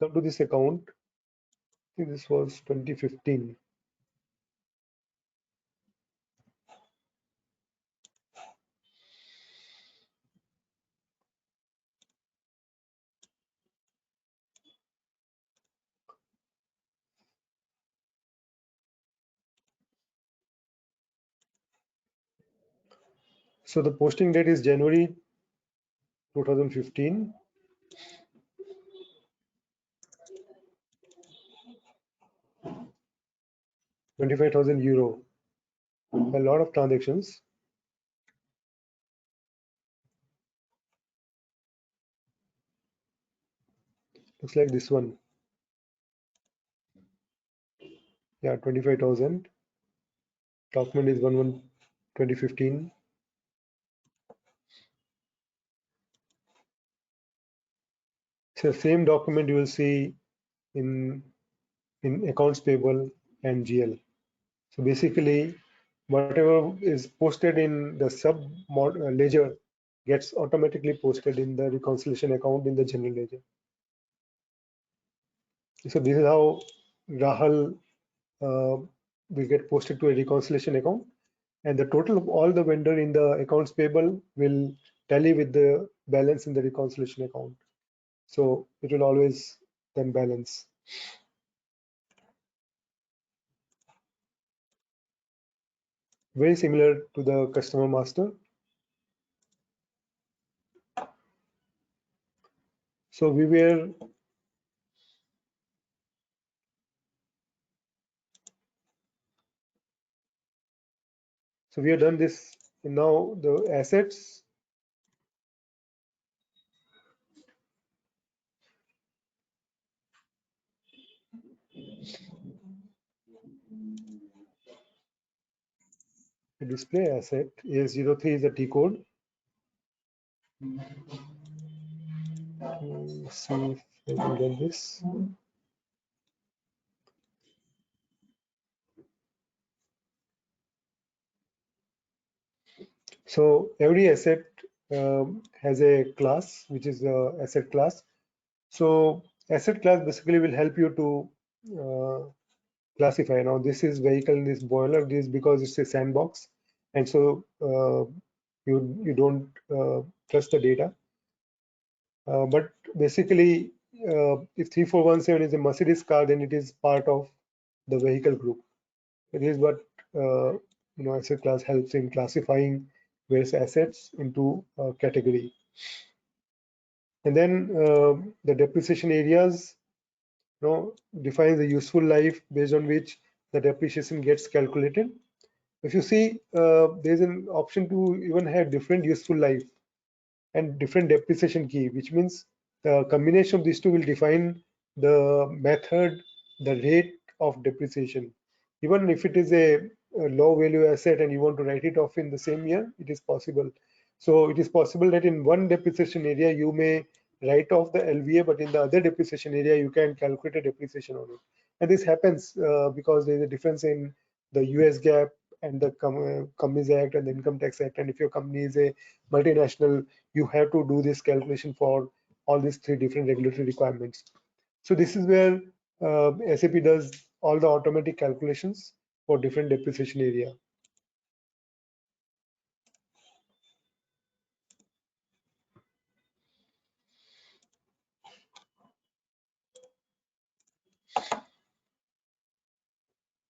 come to this account, I think this was 2015. So the posting date is January 2015. €25,000. A lot of transactions. Looks like this one. Yeah, 25,000. Document is 1/1/2015. So same document you will see in accounts payable and GL. So basically, whatever is posted in the sub ledger gets automatically posted in the reconciliation account in the general ledger. So this is how Rahul will get posted to a reconciliation account, and the total of all the vendor in the accounts payable will tally with the balance in the reconciliation account. So it will always then balance. Very similar to the customer master. So we have done this. Now the assets. The display asset AS03 is the T code. See if I can get this. So every asset has a class, which is the asset class. So asset class basically will help you to classify. Now this is vehicle in this boiler. This is because it's a sandbox, and so you don't trust the data. But basically, if 3417 is a Mercedes car, then it is part of the vehicle group. It is what asset class helps in classifying various assets into a category. And then the depreciation areas, defines the useful life based on which the depreciation gets calculated. If you see, there's an option to even have different useful life and different depreciation key, which means the combination of these two will define the method, the rate of depreciation. Even if it is a low value asset and you want to write it off in the same year, it is possible. So it is possible that in one depreciation area you may write off the LVA, but in the other depreciation area you can calculate a depreciation on it. And this happens because there is a difference in the US GAAP and the Companies Act and the Income Tax Act. And if your company is a multinational, you have to do this calculation for all these three different regulatory requirements. So this is where SAP does all the automatic calculations for different depreciation area.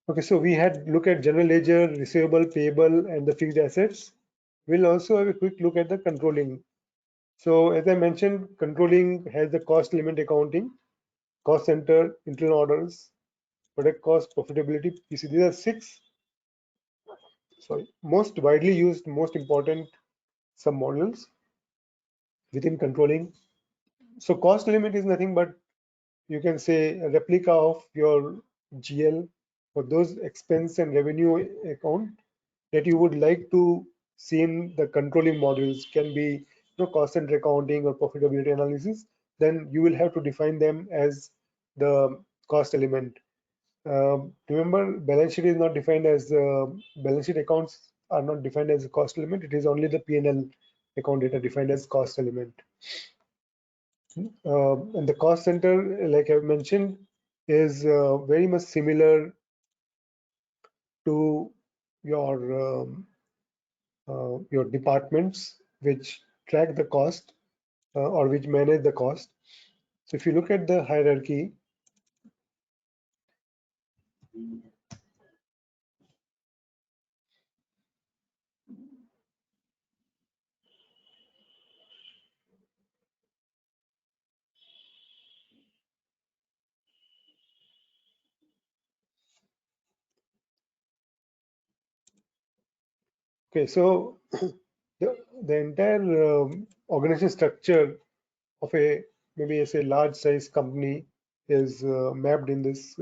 Okay, so we had look at general ledger, receivable, payable, and the fixed assets. We'll also have a quick look at the controlling. So as I mentioned, controlling has the cost element accounting, cost center, internal orders, product cost, profitability, PC. These are 6 most widely used, most important sub-modules within controlling. So cost element is nothing but, you can say, a replica of your GL for those expense and revenue account that you would like to see in the controlling modules. Can be cost center accounting or profitability analysis. Then you will have to define them as the cost element. Remember, balance sheet is not defined as balance sheet accounts are not defined as a cost element. It is only the P&L account data defined as cost element. And the cost center, like I mentioned, is very much similar to your departments which track the cost or which manage the cost. So if you look at the hierarchy, okay, so the entire organization structure of a maybe as a large size company is mapped in this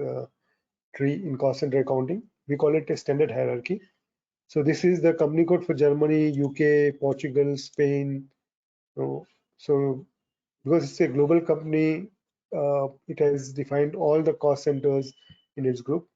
tree in cost center accounting. We call it a standard hierarchy. So this is the company code for Germany, UK, Portugal, Spain. So because it's a global company, it has defined all the cost centers in its group.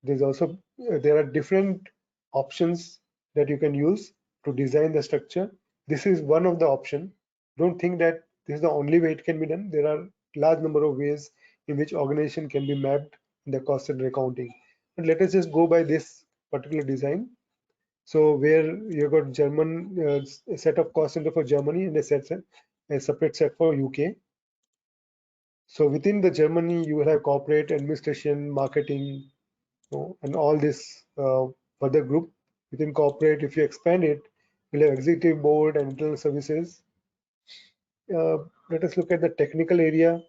There's also there are different options that you can use to design the structure. This is one of the option. Don't think that this is the only way it can be done. There are large number of ways in which organization can be mapped in the cost center accounting. But let us just go by this particular design. So where you got German a set of cost center for Germany and a separate set for UK. So within the Germany, you will have corporate administration, marketing, and all this further group. Within corporate, if you expand it, you'll have executive board and internal services. Let us look at the technical area.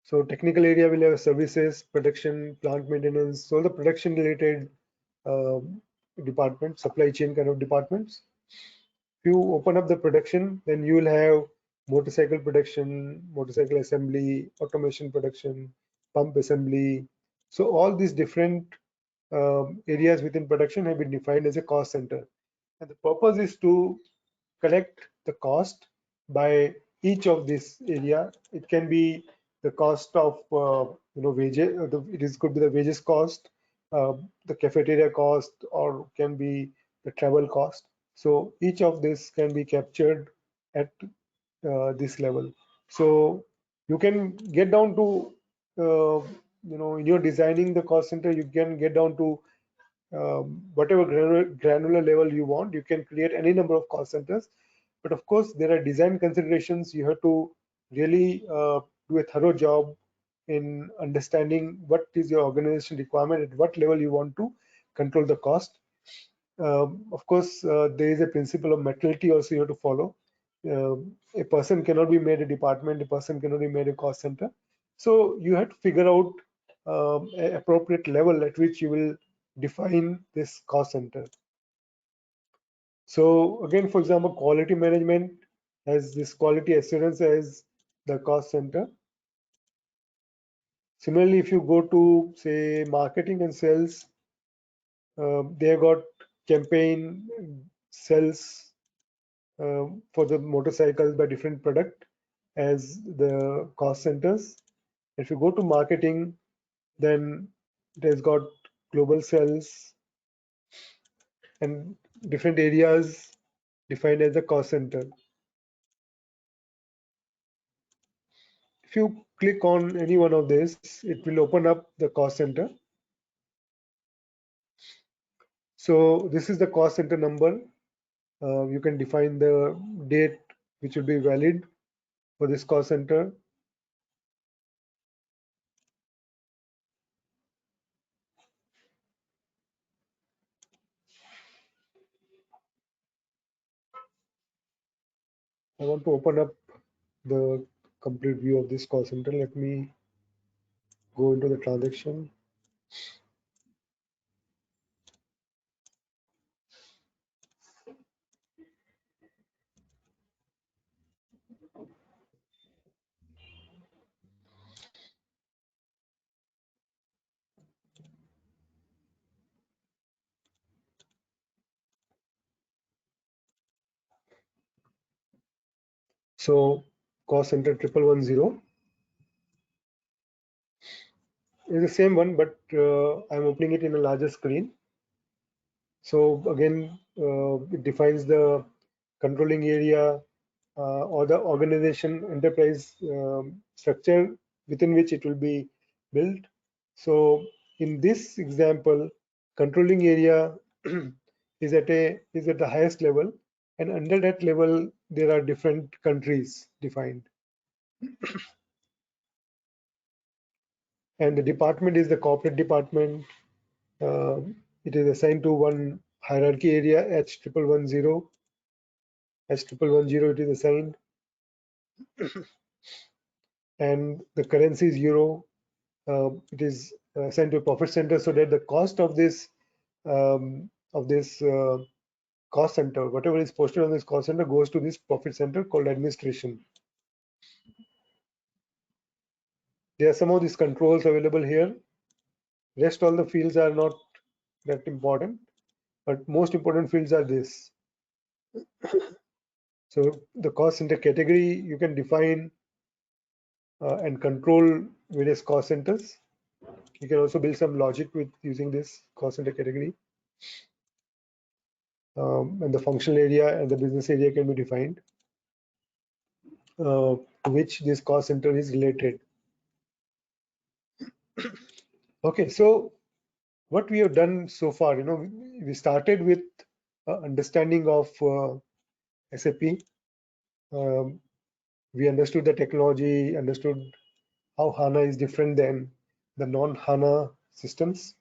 So technical area will have services, production, plant maintenance, so the production related department, supply chain kind of departments. If you open up the production, then you will have motorcycle production, motorcycle assembly, automation production, pump assembly. So all these different areas within production have been defined as a cost center. And the purpose is to collect the cost by each of this area. It can be the cost of wages. Could be the wages cost, the cafeteria cost, or can be the travel cost. So each of this can be captured at this level. So you can get down to in your designing the cost center, you can get down to whatever granular level you want. You can create any number of cost centers, but of course there are design considerations. You have to really do a thorough job in understanding what is your organization requirement, at what level you want to control the cost. Of course, there is a principle of materiality also you have to follow. A person cannot be made a department, a person cannot be made a cost center. So you have to figure out an appropriate level at which you will define this cost center. So again, for example, quality management has this quality assurance as the cost center. Similarly, if you go to say marketing and sales, they have got campaign sales for the motorcycles by different product as the cost centers. If you go to marketing, then it has got global sales and different areas defined as the cost center. If you click on any one of this, it will open up the cost center. So this is the cost center number. You can define the date which will be valid for this cost center. I want to open up the complete view of this cost center. Let me go into the transaction. So cost center 1110 is the same one, but I'm opening it in a larger screen. So again, it defines the controlling area or the organization enterprise structure within which it will be built. So in this example, controlling area is at the highest level, and under that level there are different countries defined. And the department is the corporate department. It is assigned to one hierarchy area, H1110. H1110 it is assigned. And the currency is euro. It is assigned to a profit center, so that the cost of this cost center, whatever is posted on this cost center, goes to this profit center called administration. There are some of these controls available here. Rest all the fields are not that important, but most important fields are this. So the cost center category, you can define and control various cost centers. You can also build some logic with using this cost center category. And the functional area and the business area can be defined, to which this cost center is related. Okay, so what we have done so far, we started with understanding of SAP. We understood the technology, understood how HANA is different than the non-HANA systems.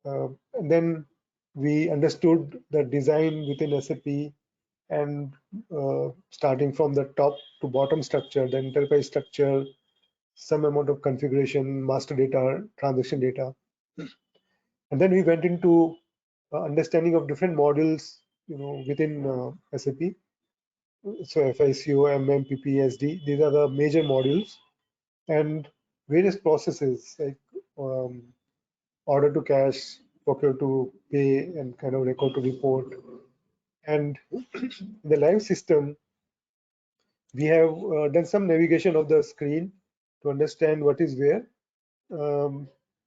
And then we understood the design within SAP, and starting from the top to bottom structure, the enterprise structure, some amount of configuration, master data, transaction data. And then we went into understanding of different modules, within SAP. So FICO, MM, PP, SD, these are the major modules, and various processes like order to cash, procure to pay, and kind of record to report. And in the live system, we have done some navigation of the screen to understand what is where.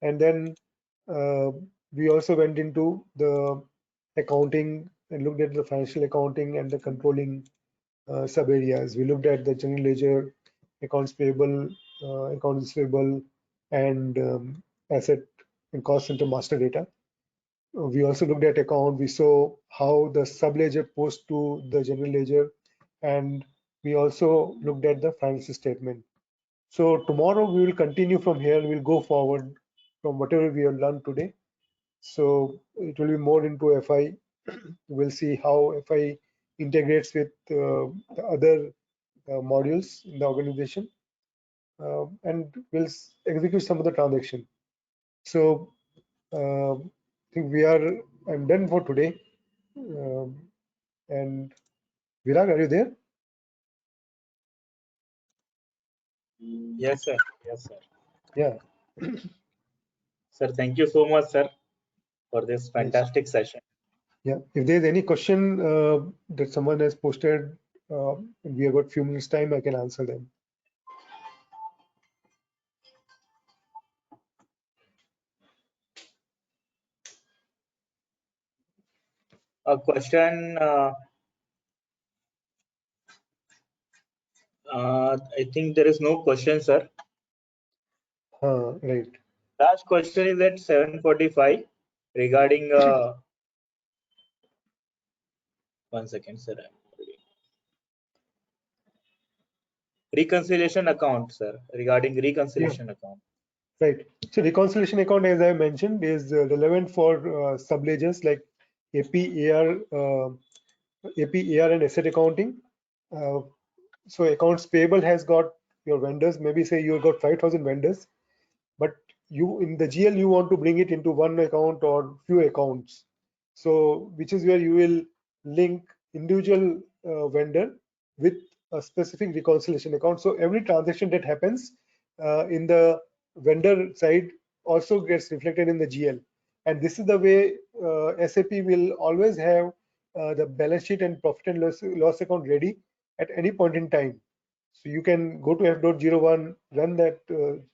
And then we also went into the accounting and looked at the financial accounting and the controlling sub areas. We looked at the general ledger, accounts payable, accounts receivable, and asset and cost center master data. We also looked at account. We saw how the sub ledger posts to the general ledger, and we also looked at the financial statement. So tomorrow we will continue from here. We'll go forward from whatever we have learned today. So it will be more into FI. We'll see how FI integrates with the other modules in the organization, and we'll execute some of the transaction. So I think I'm done for today. And Virag, are you there? Yes, sir. Yes, sir. Yeah. Sir, thank you so much, sir, for this fantastic session. Yeah. If there's any question that someone has posted, we have got few minutes time, I can answer them. A question. I think there is no question, sir. Right. Last question is at 7:45 regarding. One second, sir. Reconciliation account, sir. Regarding reconciliation account. Right. So reconciliation account, as I mentioned, is relevant for sub-ledgers like AP, AR, and asset accounting. So accounts payable has got your vendors. Maybe say you've got 5,000 vendors, but you in the GL you want to bring it into one account or few accounts. So which is where you will link individual vendor with a specific reconciliation account. So every transaction that happens in the vendor side also gets reflected in the GL. And this is the way SAP will always have the balance sheet and profit and loss account ready at any point in time. So you can go to F.01, run that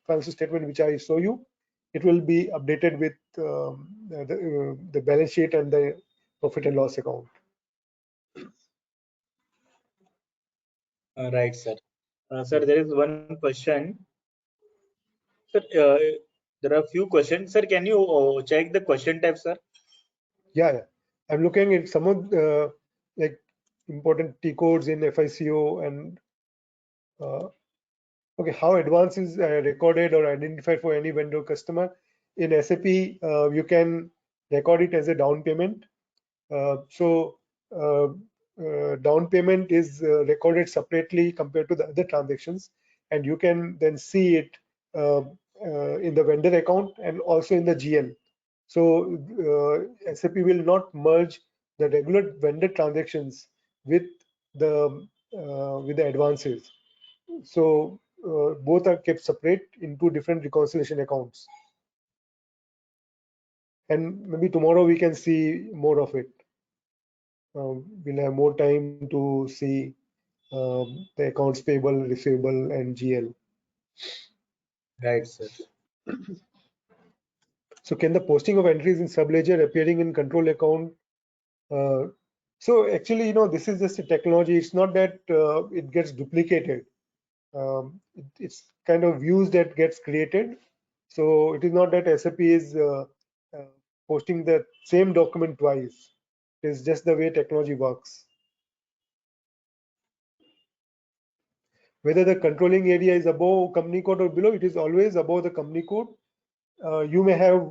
financial statement which I show you. It will be updated with the balance sheet and the profit and loss account. Right, sir. Sir, there is one question. Sir, there are a few questions. Sir, can you check the question type, sir? Yeah. I'm looking at some of the like important T codes in FICO and okay, how advance is recorded or identified for any vendor customer. In SAP, you can record it as a down payment. So down payment is recorded separately compared to the other transactions, and you can then see it in the vendor account and also in the GL. So SAP will not merge the regular vendor transactions with the advances. So both are kept separate in two different reconciliation accounts. And maybe tomorrow we can see more of it. We'll have more time to see the accounts payable, receivable, and GL. Right, sir. So can the posting of entries in subledger appearing in control account? So actually, this is just a technology. It's not that it gets duplicated. It's kind of views that gets created. So it is not that SAP is posting the same document twice. It's just the way technology works. Whether the controlling area is above company code or below, it is always above the company code. You may have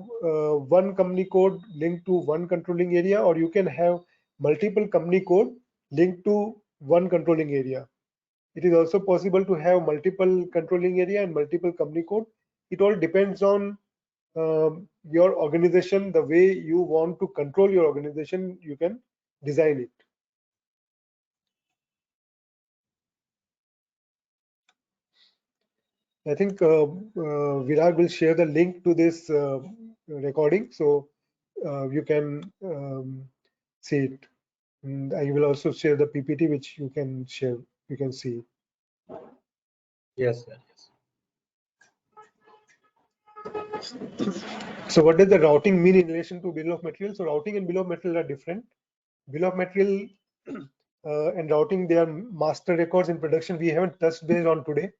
one company code linked to one controlling area, or you can have multiple company code linked to one controlling area. It is also possible to have multiple controlling area and multiple company code. It all depends on your organization, the way you want to control your organization, you can design it. I think Virag will share the link to this recording, so you can see it. And I will also share the PPT, which you can share. You can see. Yes, sir. So what does the routing mean in relation to bill of material? So routing and bill of material are different. Bill of material and routing, they are master records in production. We haven't touched base on today.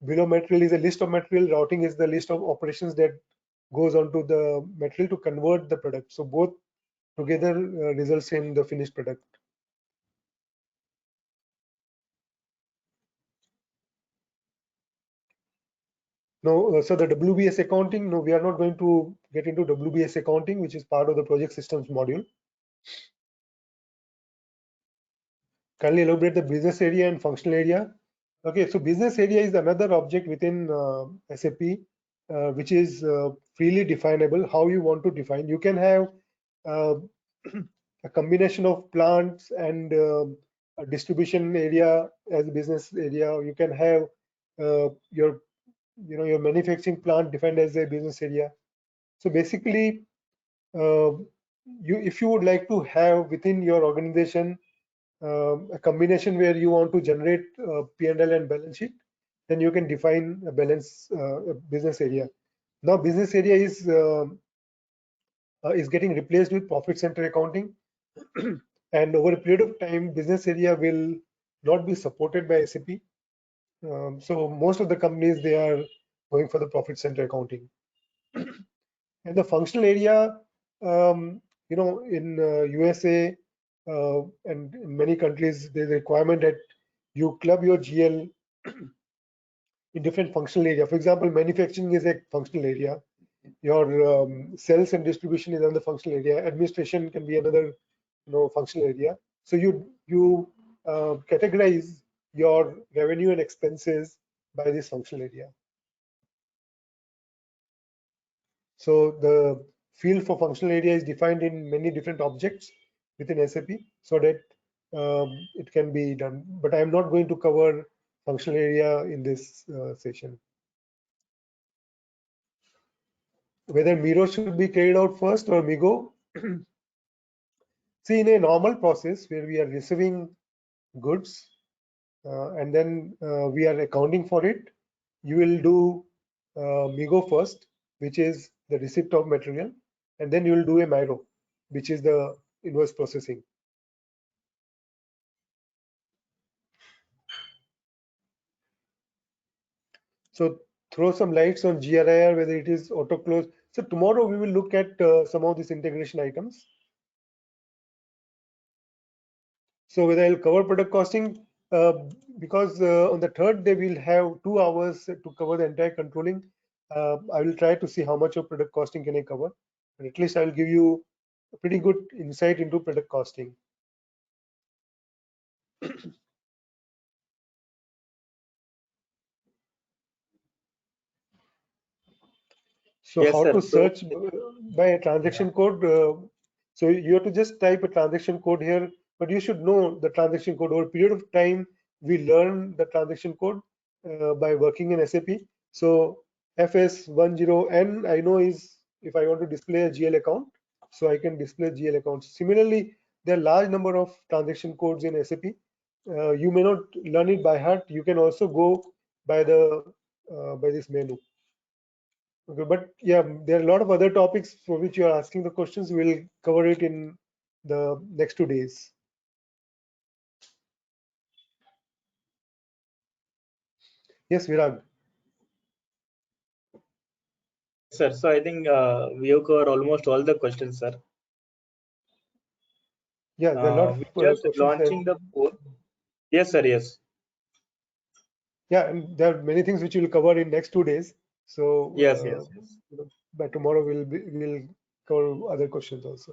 Bill of material is a list of material. Routing is the list of operations that goes onto the material to convert the product. So both together results in the finished product. No, so the WBS accounting, no, we are not going to get into WBS accounting, which is part of the project systems module. Kindly elaborate the business area and functional area. Okay, so business area is another object within SAP, which is freely definable. How you want to define? You can have a combination of plants and a distribution area as a business area. You can have your manufacturing plant defined as a business area. So basically, if you would like to have within your organization a combination where you want to generate P&L and balance sheet, then you can define a business area. Now business area is getting replaced with profit center accounting, and over a period of time, business area will not be supported by SAP. So most of the companies, they are going for the profit center accounting. And the functional area, in USA and in many countries, there's a requirement that you club your GL in different functional area. For example, manufacturing is a functional area. Your sales and distribution is another functional area. Administration can be another, functional area. So you categorize your revenue and expenses by this functional area. So the field for functional area is defined in many different objects within SAP so that it can be done. But I am not going to cover functional area in this session. Whether Miro should be carried out first or Migo. See, in a normal process where we are receiving goods, and then we are accounting for it. You will do MIGO first, which is the receipt of material, and then you will do a MIRO, which is the invoice processing. So throw some lights on GRIR, whether it is auto close. So tomorrow we will look at some of these integration items. So whether I'll cover product costing, because on the third day we'll have 2 hours to cover the entire controlling. I will try to see how much of product costing can I cover, but at least I will give you a pretty good insight into product costing. So Yes, how sir. to So, search by a transaction code? So you have to just type a transaction code here, but you should know the transaction code. Over a period of time, we learn the transaction code by working in SAP. So FS10N I know is if I want to display a GL account, so I can display GL accounts. Similarly, there are large number of transaction codes in SAP. You may not learn it by heart. You can also go by the by this menu. Okay, but yeah, there are a lot of other topics for which you are asking the questions. We'll cover it in the next 2 days. Yes, Virag. sir, so I think we have covered almost all the questions, sir. Yeah, there are a lot We're of just questions. launching the poll. Yes, sir. Yes. Yeah, and there are many things which we'll cover in next 2 days. So Yes. Yes. Yes. by tomorrow we'll cover other questions also.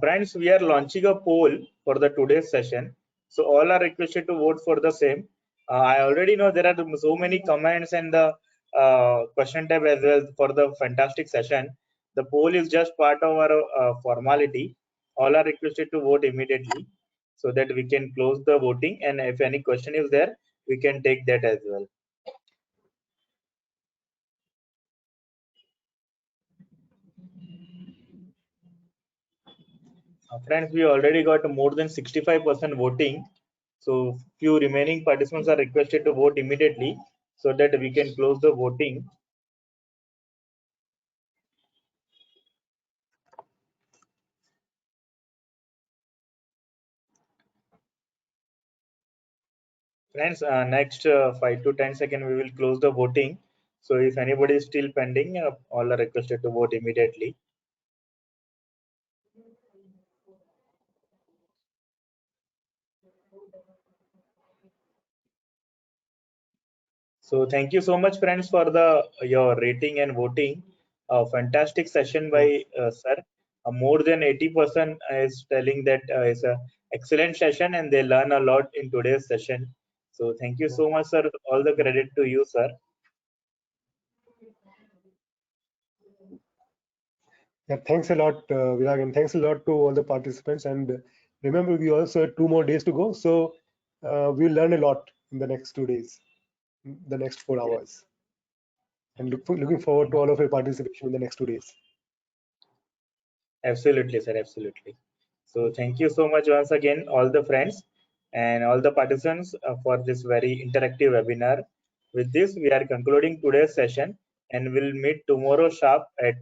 Friends, we are launching a poll for the today's session. So all are requested to vote for the same. I already know there are so many comments and the question tab as well for the fantastic session. The poll is just part of our formality. All are requested to vote immediately so that we can close the voting. And if any question is there, we can take that as well. Friends, we already got more than 65% voting. So few remaining participants are requested to vote immediately so that we can close the voting. Friends, next 5 to 10 seconds we will close the voting. So if anybody is still pending, all are requested to vote immediately. So thank you so much, friends, for your rating and voting. A fantastic session by sir. More than 80% is telling that it's a excellent session and they learn a lot in today's session. So thank you so much, sir. All the credit to you, sir. Yeah, thanks a lot, Virag, and thanks a lot to all the participants. And remember, we also have 2 more days to go, so we'll learn a lot in the next 2 days, the next 4 hours. And looking forward to all of your participation in the next 2 days. Absolutely, sir. Absolutely. So thank you so much once again, all the friends and all the participants for this very interactive webinar. With this, we are concluding today's session and we'll meet tomorrow sharp at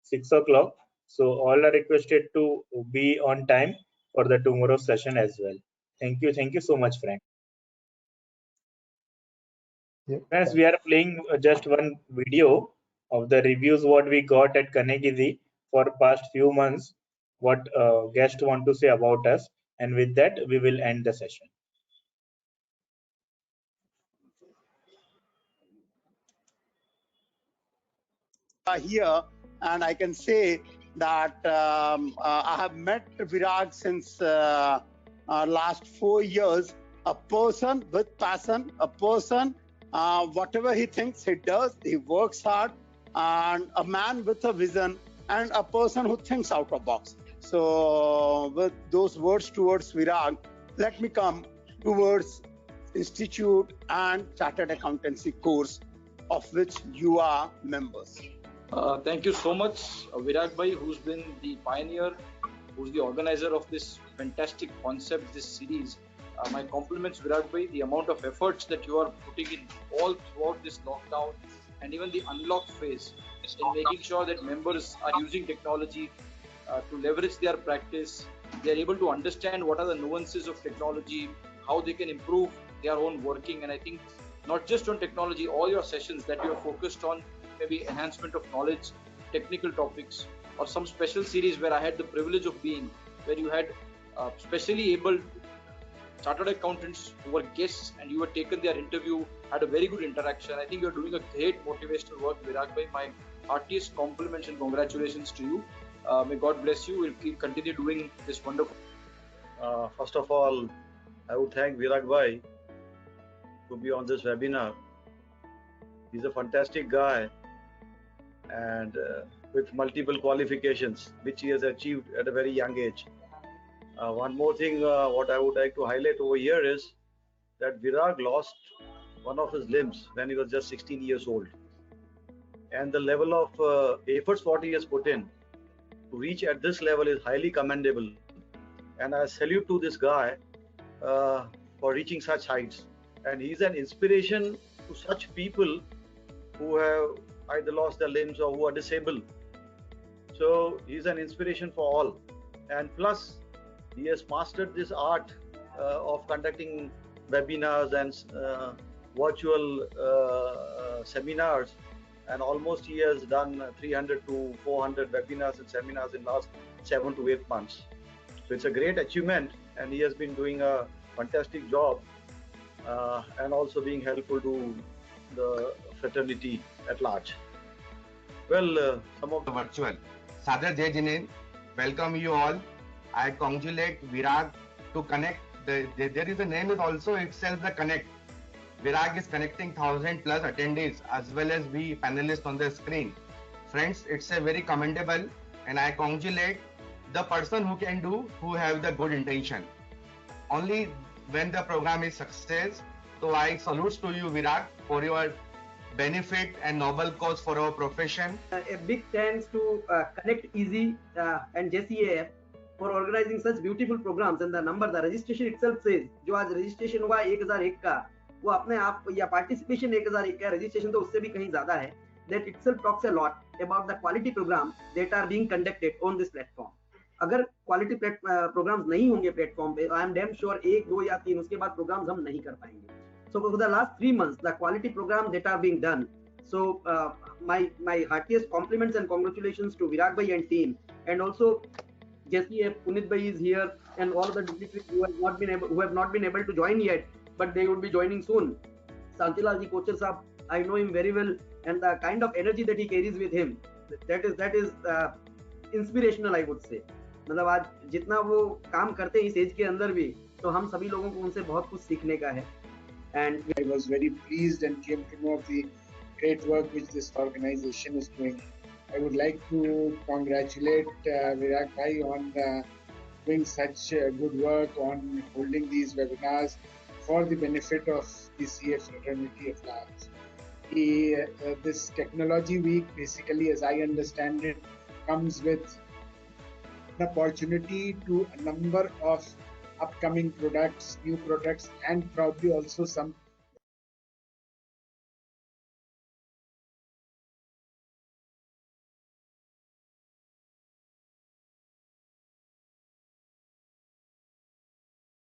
6 o'clock. So all are requested to be on time for the tomorrow's session as well. Thank you. Thank you so much, friends. Yeah, Friends, bye. we are playing just one video of the reviews what we got at Carnegie for past few months, what guests want to say about us, and with that we will end the session. Here, and I can say that I have met Virag since last 4 years. A person with passion, a person whatever he thinks he does, he works hard, and a man with a vision, and a person who thinks out of box. So with those words towards Virag, let me come towards Institute and Chartered Accountancy course of which you are members. Thank you so much, Virag Bhai, who's been the pioneer who's the organizer of this fantastic concept, this series. My compliments, Virag bhai, the amount of efforts that you are putting in all throughout this lockdown and even the unlock phase in making sure that members are using technology to leverage their practice. They are able to understand what are the nuances of technology, how they can improve their own working. And I think not just on technology, all your sessions that you are focused on, maybe enhancement of knowledge, technical topics, or some special series where I had the privilege of being, where you had specially able chartered accountants who were guests and you were taken their interview, had a very good interaction. I think you're doing a great motivational work, Virag bhai. My heartiest compliments and congratulations to you. May God bless you. We'll continue doing this wonderful. First of all, I would thank Virag bhai to be on this webinar. He's a fantastic guy and with multiple qualifications, which he has achieved at a very young age. One more thing, what I would like to highlight over here is that Virag lost one of his limbs when he was just 16 years old. And the level of efforts what he has put in to reach at this level is highly commendable. And I salute to this guy for reaching such heights. And he's an inspiration to such people who have either lost their limbs or who are disabled. So he's an inspiration for all. And plus, he has mastered this art of conducting webinars and virtual seminars. And almost he has done 300 to 400 webinars and seminars in last 7 to 8 months. So it's a great achievement, and he has been doing a fantastic job and also being helpful to the fraternity at large. Well, some of the virtual. Sadar Jai Jinen, welcome you all. I congratulate Virag to connect. There is a name is also itself the connect. Virag is connecting 1,000 plus attendees as well as we panelists on the screen. Friends, it's a very commendable, and I congratulate the person who can do, who have the good intention. Only when the program is success. So I salute to you, Virag, for your benefit and noble cause for our profession. A big thanks to Connect Easy and JCAF for organizing such beautiful programs. And the number, the registration itself says, जो आज registration हुआ 1001 का, वो अपने आप या participation 1001 का, registration तो उससे भी कहीं ज़्यादा है. That itself talks a lot about the quality programs that are being conducted on this platform. अगर quality programs नहीं होंगे platform पे, I am damn sure 1, 2 या 3 उसके बाद programs हम नहीं कर पाएंगे. So for the last 3 months, the quality programs that are being done. So my heartiest compliments and congratulations to Virag bhai and team, and also JCF Punit bhai is here, and all the dignitaries who have not been able to join yet, but they will be joining soon. Santilal ji Kochar sahab, I know him very well, and the kind of energy that he carries with him, that is inspirational, I would say. मतलब आज जितना वो काम करते हैं इस as के अंदर भी, तो हम सभी लोगों को उनसे बहुत कुछ सीखने का है. And I was very pleased and came to know of the great work which this organization is doing. I would like to congratulate Virag bhai on doing such good work on holding these webinars for the benefit of the CA fraternity at large. This Technology Week, basically, as I understand it, comes with an opportunity to a number of upcoming products, new products, and probably also some